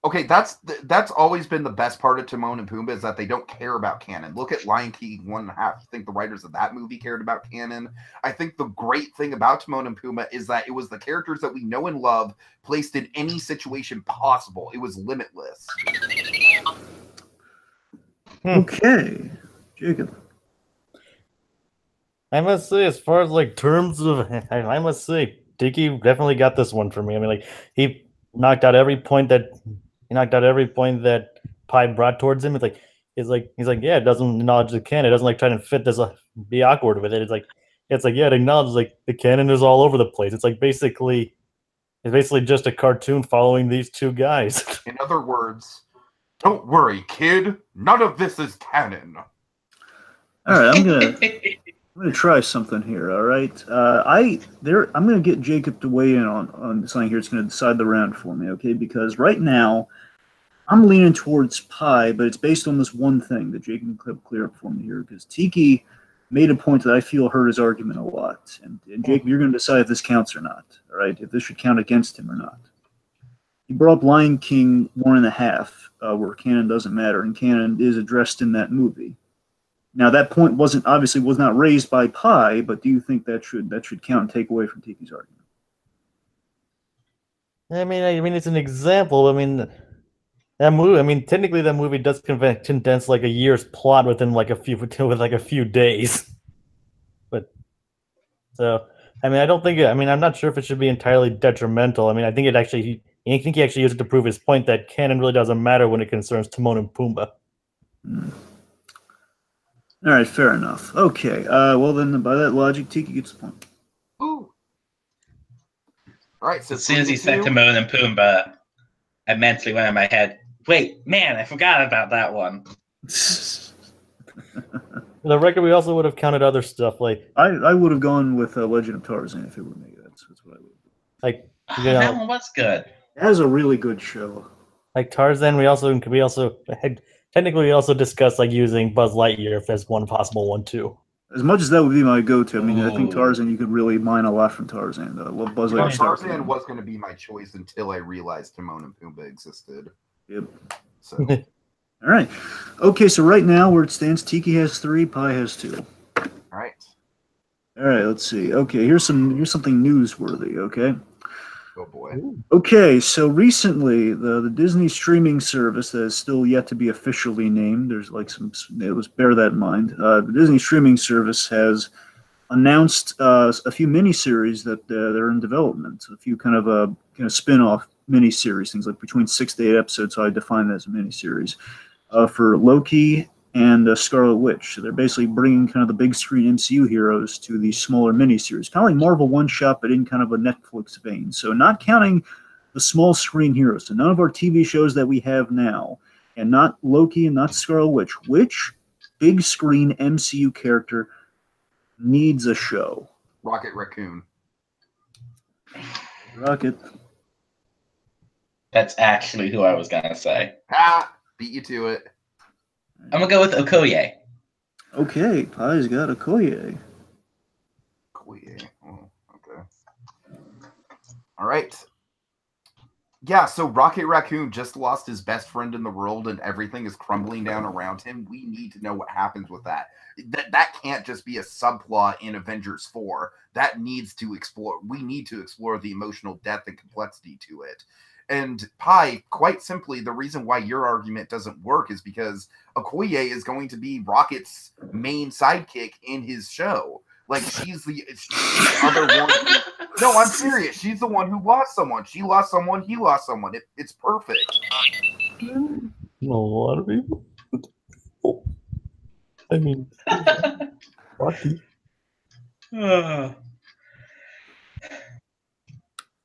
Okay, that's always been the best part of Timon and Pumbaa, is that they don't care about canon. Look at Lion King 1.5. I think the writers of that movie cared about canon. I think the great thing about Timon and Pumbaa is that it was the characters that we know and love placed in any situation possible. It was limitless. Okay, Jacob. I must say, as far as like terms of, I must say, Tiki definitely got this one for me. I mean, like, he knocked out every point that Pi brought towards him. He's like, yeah, it doesn't acknowledge the canon. It doesn't like try to fit this, be awkward with it. It's like, yeah, it acknowledges like the canon is all over the place. It's basically just a cartoon following these two guys. In other words, don't worry, kid. None of this is canon. All right, I'm gonna try something here. All right, I'm gonna get Jacob to weigh in on something here. It's gonna decide the round for me, okay? Because right now, I'm leaning towards Pi, but it's based on this one thing that Jacob can clear up for me here. Because Tiki made a point that I feel hurt his argument a lot, and Jacob, you're gonna decide if this counts or not. All right, if this should count against him or not. He brought up Lion King 1.5, where canon doesn't matter, and canon is addressed in that movie. Now that point was not raised by Pi, but do you think that should count and take away from Tiki's argument? I mean, it's an example. I mean, that movie. I mean, technically, that movie does condense like a year's plot within like a few days. But so, I mean, I don't think. I mean, I'm not sure if it should be entirely detrimental. I mean, I think he actually used it to prove his point that canon really doesn't matter when it concerns Timon and Pumbaa. All right, fair enough. Okay, well then, by that logic, Tiki gets the point. Ooh. All right, so As soon as he said Timon and Pumbaa, I mentally went in my head, wait, man, I forgot about that one. For the record, we also would have counted other stuff. Like I would have gone with Legend of Tarzan if it were me. That's what I would do. Like, that one was good. That was a really good show. Like Tarzan, we also discussed like using Buzz Lightyear as one possible one too. As much as that would be my go-to, I mean, I think Tarzan, you could really mine a lot from Tarzan. I love Buzz Lightyear. Tarzan was going to be my choice until I realized Timon and Pumbaa existed. Yep. So. All right. Okay, so right now, where it stands, Tiki has 3, Pi has 2. All right. All right, let's see. Okay, here's something newsworthy, okay? Oh, boy. Okay, so recently, the Disney streaming service that is still yet to be officially named, there's like let's bear that in mind. The Disney streaming service has announced a few miniseries that are in development, a few kind of spin-off miniseries, things like between 6 to 8 episodes, so I define that as a miniseries. For Loki, and Scarlet Witch. So they're basically bringing kind of the big screen MCU heroes to these smaller miniseries, kind of like Marvel one-shot, but in kind of a Netflix vein. So not counting the small screen heroes. So none of our TV shows that we have now, and not Loki and not Scarlet Witch. Which big screen MCU character needs a show? Rocket Raccoon. Rocket. That's actually who I was gonna say. Ah, beat you to it. I'm gonna go with Okoye. Okay, Pi's got Okoye. Okoye. Oh, okay. All right. Yeah, so Rocket Raccoon just lost his best friend in the world and everything is crumbling down around him. We need to know what happens with that. That can't just be a subplot in Avengers 4. That needs to explore. We need to explore the emotional depth and complexity to it. And Pi, quite simply, the reason why your argument doesn't work is because Okoye is going to be Rocket's main sidekick in his show. Like, she's the other one. No, I'm serious. She's the one who lost someone. She lost someone. He lost someone. It's perfect. A lot of people. Oh. I mean, lucky.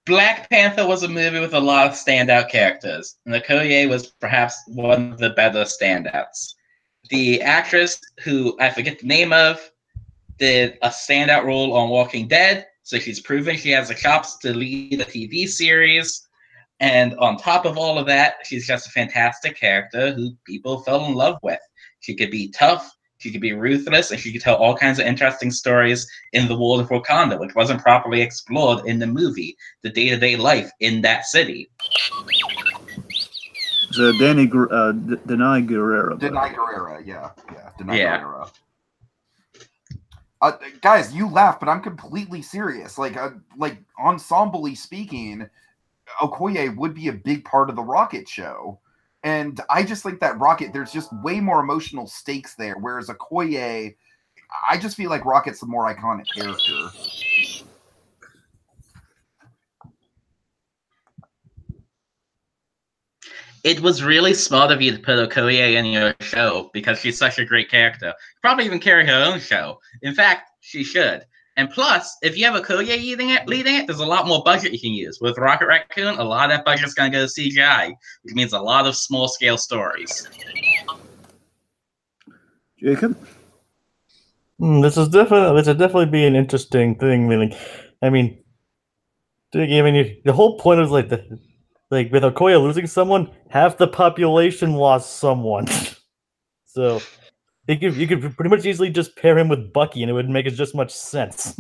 Black Panther was a movie with a lot of standout characters, and Okoye was perhaps one of the better standouts. The actress, who I forget the name of, did a standout role on Walking Dead, so she's proven she has the chops to lead a TV series. And on top of all of that, she's just a fantastic character who people fell in love with. She could be tough, she could be ruthless, and she could tell all kinds of interesting stories in the world of Wakanda, which wasn't properly explored in the movie, the day-to-day life in that city. So Denai Guerrero. Denai Guerrero, yeah. Denai Yeah. Guerrero. Guys, you laugh, but I'm completely serious. Like ensemble-y speaking, Okoye would be a big part of the Rocket show. And I just think that Rocket, there's just way more emotional stakes there. Whereas Okoye, I just feel like Rocket's the more iconic character. It was really smart of you to put Okoye in your show because she's such a great character. Probably even carry her own show. In fact, she should. And plus, if you have Okoye leading it, there's a lot more budget you can use. With Rocket Raccoon, a lot of that budget's going to go to CGI, which means a lot of small-scale stories. Jacob? This would definitely be an interesting thing. I mean, the whole point was like with Okoye losing someone, half the population lost someone. So you could pretty much easily just pair him with Bucky, and it would make just much sense.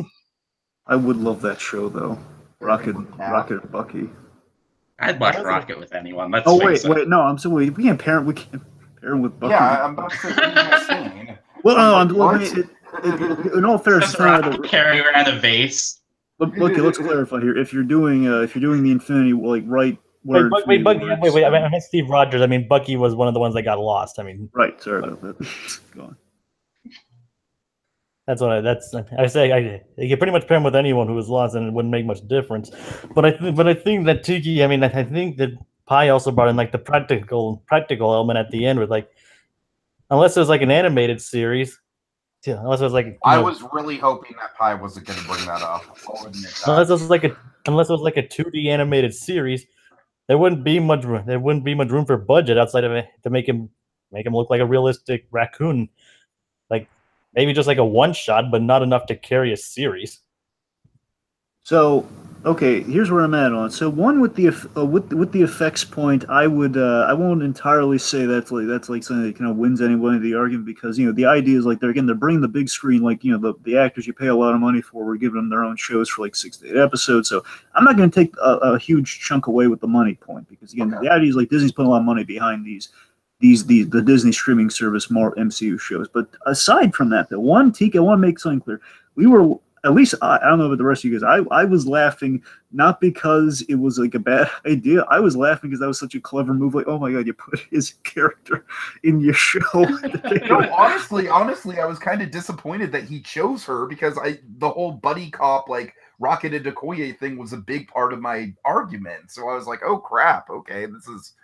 I would love that show though. Rocket and Bucky. I'd watch Rocket with anyone. Let's wait, no, I'm sorry. We can't pair him with Bucky. Yeah, I'm about to say, what are you guys saying? Well, in all fairness, Just Rocket carrying around a vase. Look, let's clarify here. If you're doing the Infinity, like right. Wait, I meant Steve Rogers. I mean, Bucky was one of the ones that got lost. I mean, right. Sorry about that. Go on. I say you can pretty much pair him with anyone who was lost, and it wouldn't make much difference. But I think that Tiki. I mean, I think that Pi also brought in like the practical element at the end with like, unless it was like an animated series. Yeah, unless it was like I was really hoping that Pi wasn't going to bring that up. I'll admit that. Unless it was like a 2D animated series. There wouldn't be much room for budget outside of it to make him look like a realistic raccoon, like maybe just like a one shot, but not enough to carry a series. So, okay, here's where I'm at on. So, one with the effects point, I won't entirely say that's like something that kind of wins anyone the argument because the idea is like they're bringing the big screen, like the actors you pay a lot of money for, we're giving them their own shows for like 6 to 8 episodes. So I'm not going to take a huge chunk away with the money point because again the idea is like Disney's putting a lot of money behind the Disney streaming service more MCU shows. But aside from that, I want to make something clear. We were. At least I don't know about the rest of you guys. I was laughing not because it was like a bad idea. I was laughing because that was such a clever move. Like, oh my god, you put his character in your show. No, honestly, I was kind of disappointed that he chose her because the whole buddy cop like Rocket and Okoye thing was a big part of my argument. So I was like, oh crap, okay, this is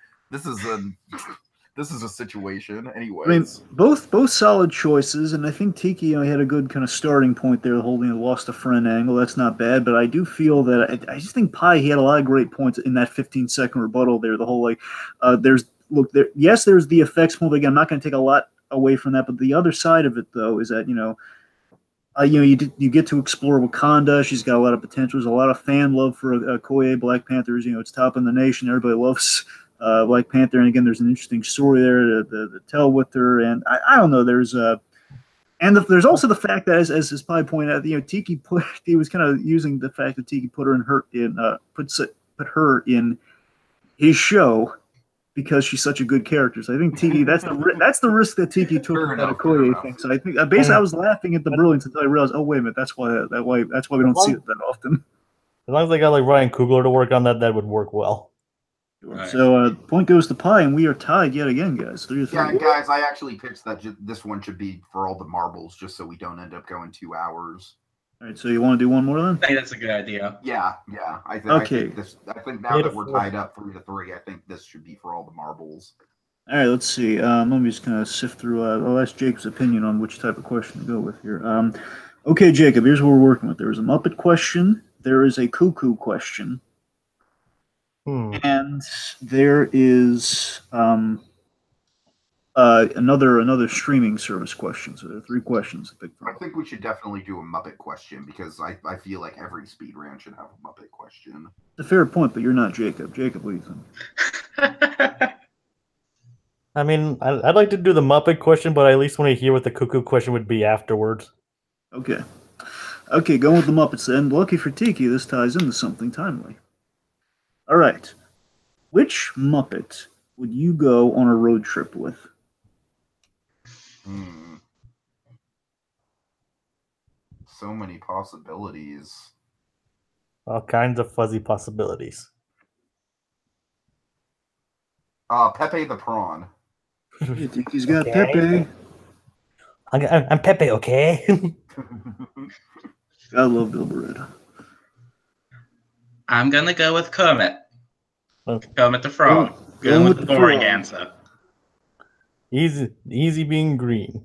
this is a situation. I mean, Anyways, both solid choices, and I think Tiki, he had a good kind of starting point there, holding the lost a friend angle. That's not bad, but I do feel that I just think Pi, he had a lot of great points in that 15-second rebuttal there. The whole there's there's the effects move. Again, I'm not going to take a lot away from that, but the other side of it though is that you get to explore Wakanda. She's got a lot of potential. There's a lot of fan love for Okoye, Black Panthers. It's top in the nation. Everybody loves Black Panther. And again, there's an interesting story there to tell with her. And I don't know. There's there's also the fact that, as Pi pointed out, Tiki he was kind of using the fact that Tiki put her in his show because she's such a good character. So I think Tiki, that's the risk that Tiki took with that Okoye thing. So I think basically I was laughing at the brilliance until I realized, oh wait a minute, that's why we don't see it that often. As long as they got like Ryan Coogler to work on that, that would work well. Right. So point goes to Pi, and we are tied yet again, guys. 3-3. yeah, guys, I actually pitched that this one should be for all the marbles, just so we don't end up going 2 hours. All right, so you want to do one more then? I think that's a good idea. Yeah. I think now that we're tied up 3-3, I think this should be for all the marbles. All right, let's see. Let me just kind of sift through. I'll ask Jacob's opinion on which type of question to go with here. Okay, Jacob, here's what we're working with. There is a Muppet question. There is a cuckoo question. And there is another streaming service question. So there are 3 questions to pick from. I think we should definitely do a Muppet question because I feel like every speed round should have a Muppet question. It's a fair point, but you're not Jacob. Jacob, what do you think? I mean, I'd like to do the Muppet question, but I at least want to hear what the cuckoo question would be afterwards. Okay. Okay, going with the Muppets then. Lucky for Tiki, this ties into something timely. All right. Which Muppet would you go on a road trip with? So many possibilities. All kinds of fuzzy possibilities. Pepe the Prawn. You think he's got Pepe? I'm Pepe, okay? I love Bill Barretta. I'm gonna go with Kermit. Okay. Kermit the Frog. Going with the boring answer. Easy being green.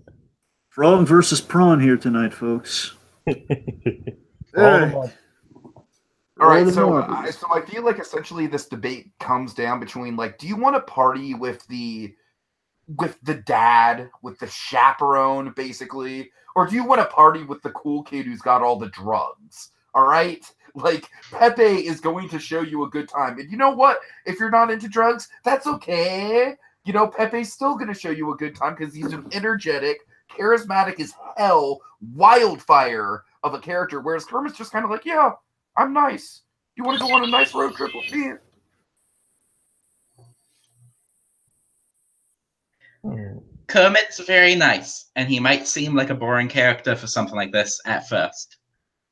Frog versus prawn here tonight, folks. All right, so I feel like essentially this debate comes down between do you want to party with the dad, with the chaperone, basically, or do you want to party with the cool kid who's got all the drugs? All right, Pepe is going to show you a good time, and you know what? If you're not into drugs, that's okay. Pepe's still going to show you a good time because he's an energetic, charismatic as hell, wildfire of a character, whereas Kermit's just kind of yeah, I'm nice. You want to go on a nice road trip with me? Kermit's very nice, and he might seem like a boring character for something like this at first.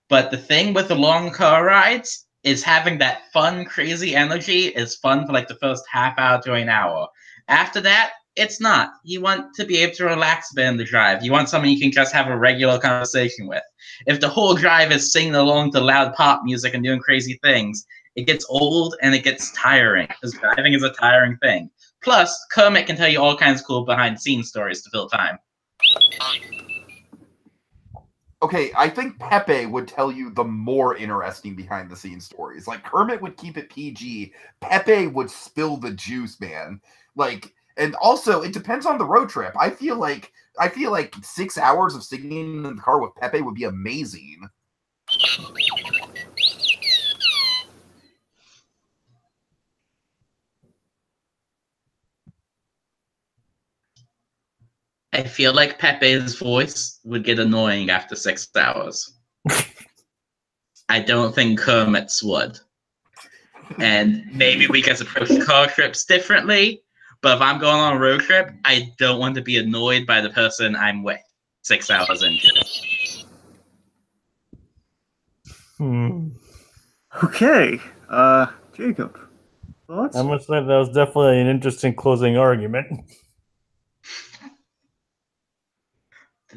But the thing with the long car rides is having that fun, crazy energy is fun for the first half hour to an hour. After that, it's not. You want to be able to relax a bit in the drive. You want someone you can just have a regular conversation with. If the whole drive is singing along to loud pop music and doing crazy things, it gets old and it gets tiring, because driving is a tiring thing. Plus, Kermit can tell you all kinds of cool behind-the-scenes stories to fill time. Okay, I think Pepe would tell you the more interesting behind-the-scenes stories. Kermit would keep it PG. Pepe would spill the juice, man. And also, it depends on the road trip. I feel like 6 hours of singing in the car with Pepe would be amazing. I feel like Pepe's voice would get annoying after 6 hours. I don't think Kermit's would. And maybe we get to approach car trips differently, but if I'm going on a road trip, I don't want to be annoyed by the person I'm with 6 hours into it. Okay. Jacob, thoughts? I must say that was definitely an interesting closing argument.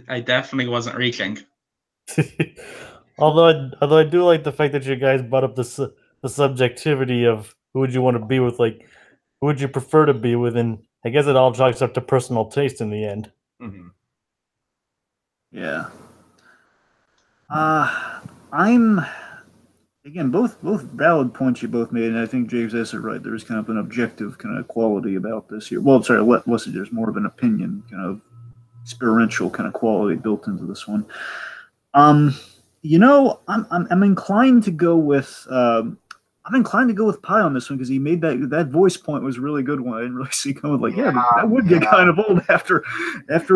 I definitely wasn't reaching. although I do like the fact that you guys brought up the subjectivity of who would you want to be with, who would you prefer to be with, and I guess it all chalks up to personal taste in the end. Mhm. Yeah. I'm again both valid points you both made, and I think James has it right. There's kind of an objective kind of quality about this here. Well, sorry, Leslie, there's more of an opinion, kind of experiential kind of quality built into this one. You know, I'm inclined to go with Pi on this one because he made that voice point was a really good one. I didn't really see coming. Like, yeah, that would get kind of old after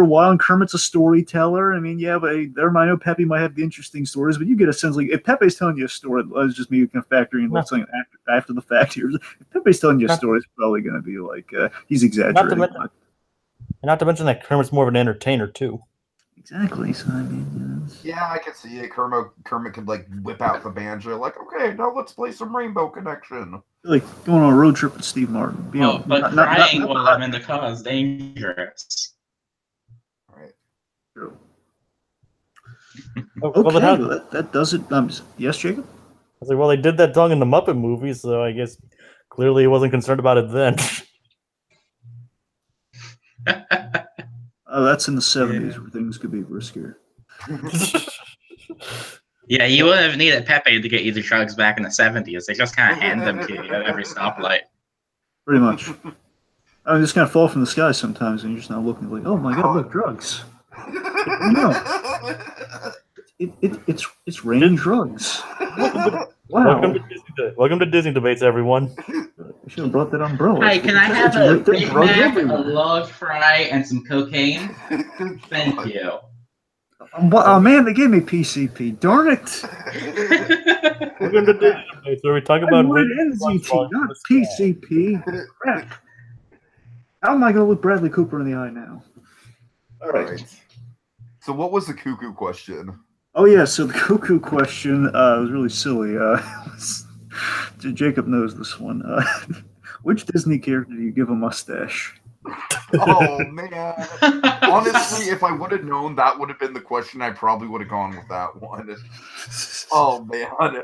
a while. And Kermit's a storyteller. I mean, yeah, but I know Pepe might have the interesting stories, but you get a sense like if Pepe's telling you a story, it's just me kind of factoring in something after the fact here. If Pepe's telling you a story, it's probably going to be like he's exaggerating. Not to mention that Kermit's more of an entertainer too. Exactly. So I mean, yeah, I can see it. Kermit could like whip out the banjo, like, okay, now let's play some Rainbow Connection. Like going on a road trip with Steve Martin. But crying while I'm in the car is dangerous. Right. True. Well, that does it. Yes, Jacob? I was like, well, they did that song in the Muppet movie, so I guess clearly he wasn't concerned about it then. Oh, that's in the 70s where things could be riskier. Yeah, you wouldn't have needed Pepe to get you the drugs back in the 70s. They just kind of hand them to you at every stoplight. Pretty much. I mean, just kind of fall from the sky sometimes, and you're just not looking like, oh my god, look, drugs. No. It's raining drugs. Wow. Welcome to Disney Debates, everyone. I should have brought that umbrella. Hi, can I have a Big Mac, a large fry, and some cocaine? Thank you. Oh man, they gave me PCP. Darn it! Welcome to Disney Debates, where we talk about NZT, not PCP. Crap. How am I going to look Bradley Cooper in the eye now? All right. So, what was the cuckoo question? Oh yeah, so the cuckoo question was really silly. Jacob knows this one. Which Disney character do you give a mustache? Oh man! Honestly, if I would have known that would have been the question, I probably would have gone with that one. Oh man!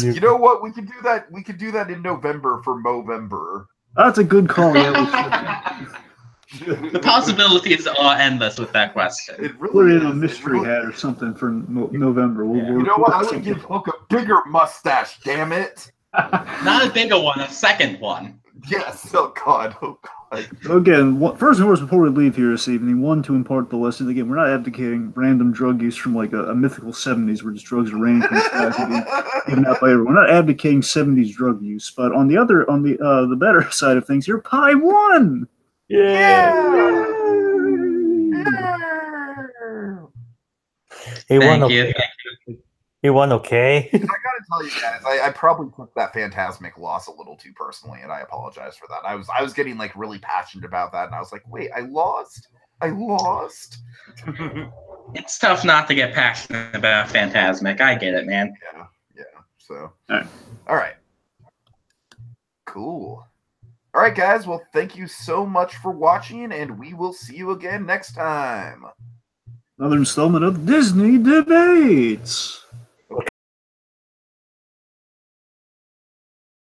You know what? We could do that. We could do that in November for Movember. That's a good call. Yeah, the possibilities are endless with that question. Put it in a mystery hat or something for November. You know what? I would give Hook a bigger mustache. Damn it! Not a bigger one, a second one. Yes. Oh God. Oh God. Again, first and foremost, before we leave here this evening, one, to impart the lesson. Again, we're not advocating random drug use from like a mythical 70s where just drugs are raining from the skies and being given out by everyone. We're not advocating 70s drug use, but on the better side of things, here, Pi won. Yeah. He won. Thank you. He won okay. I gotta tell you guys, I probably took that Phantasmic loss a little too personally, and I apologize for that. I was getting like really passionate about that, and I was like, wait, I lost? It's tough not to get passionate about Phantasmic. I get it, man. Yeah. So, all right. Cool. All right, guys. Well, thank you so much for watching, and we will see you again next time. Another installment of Disney Debates.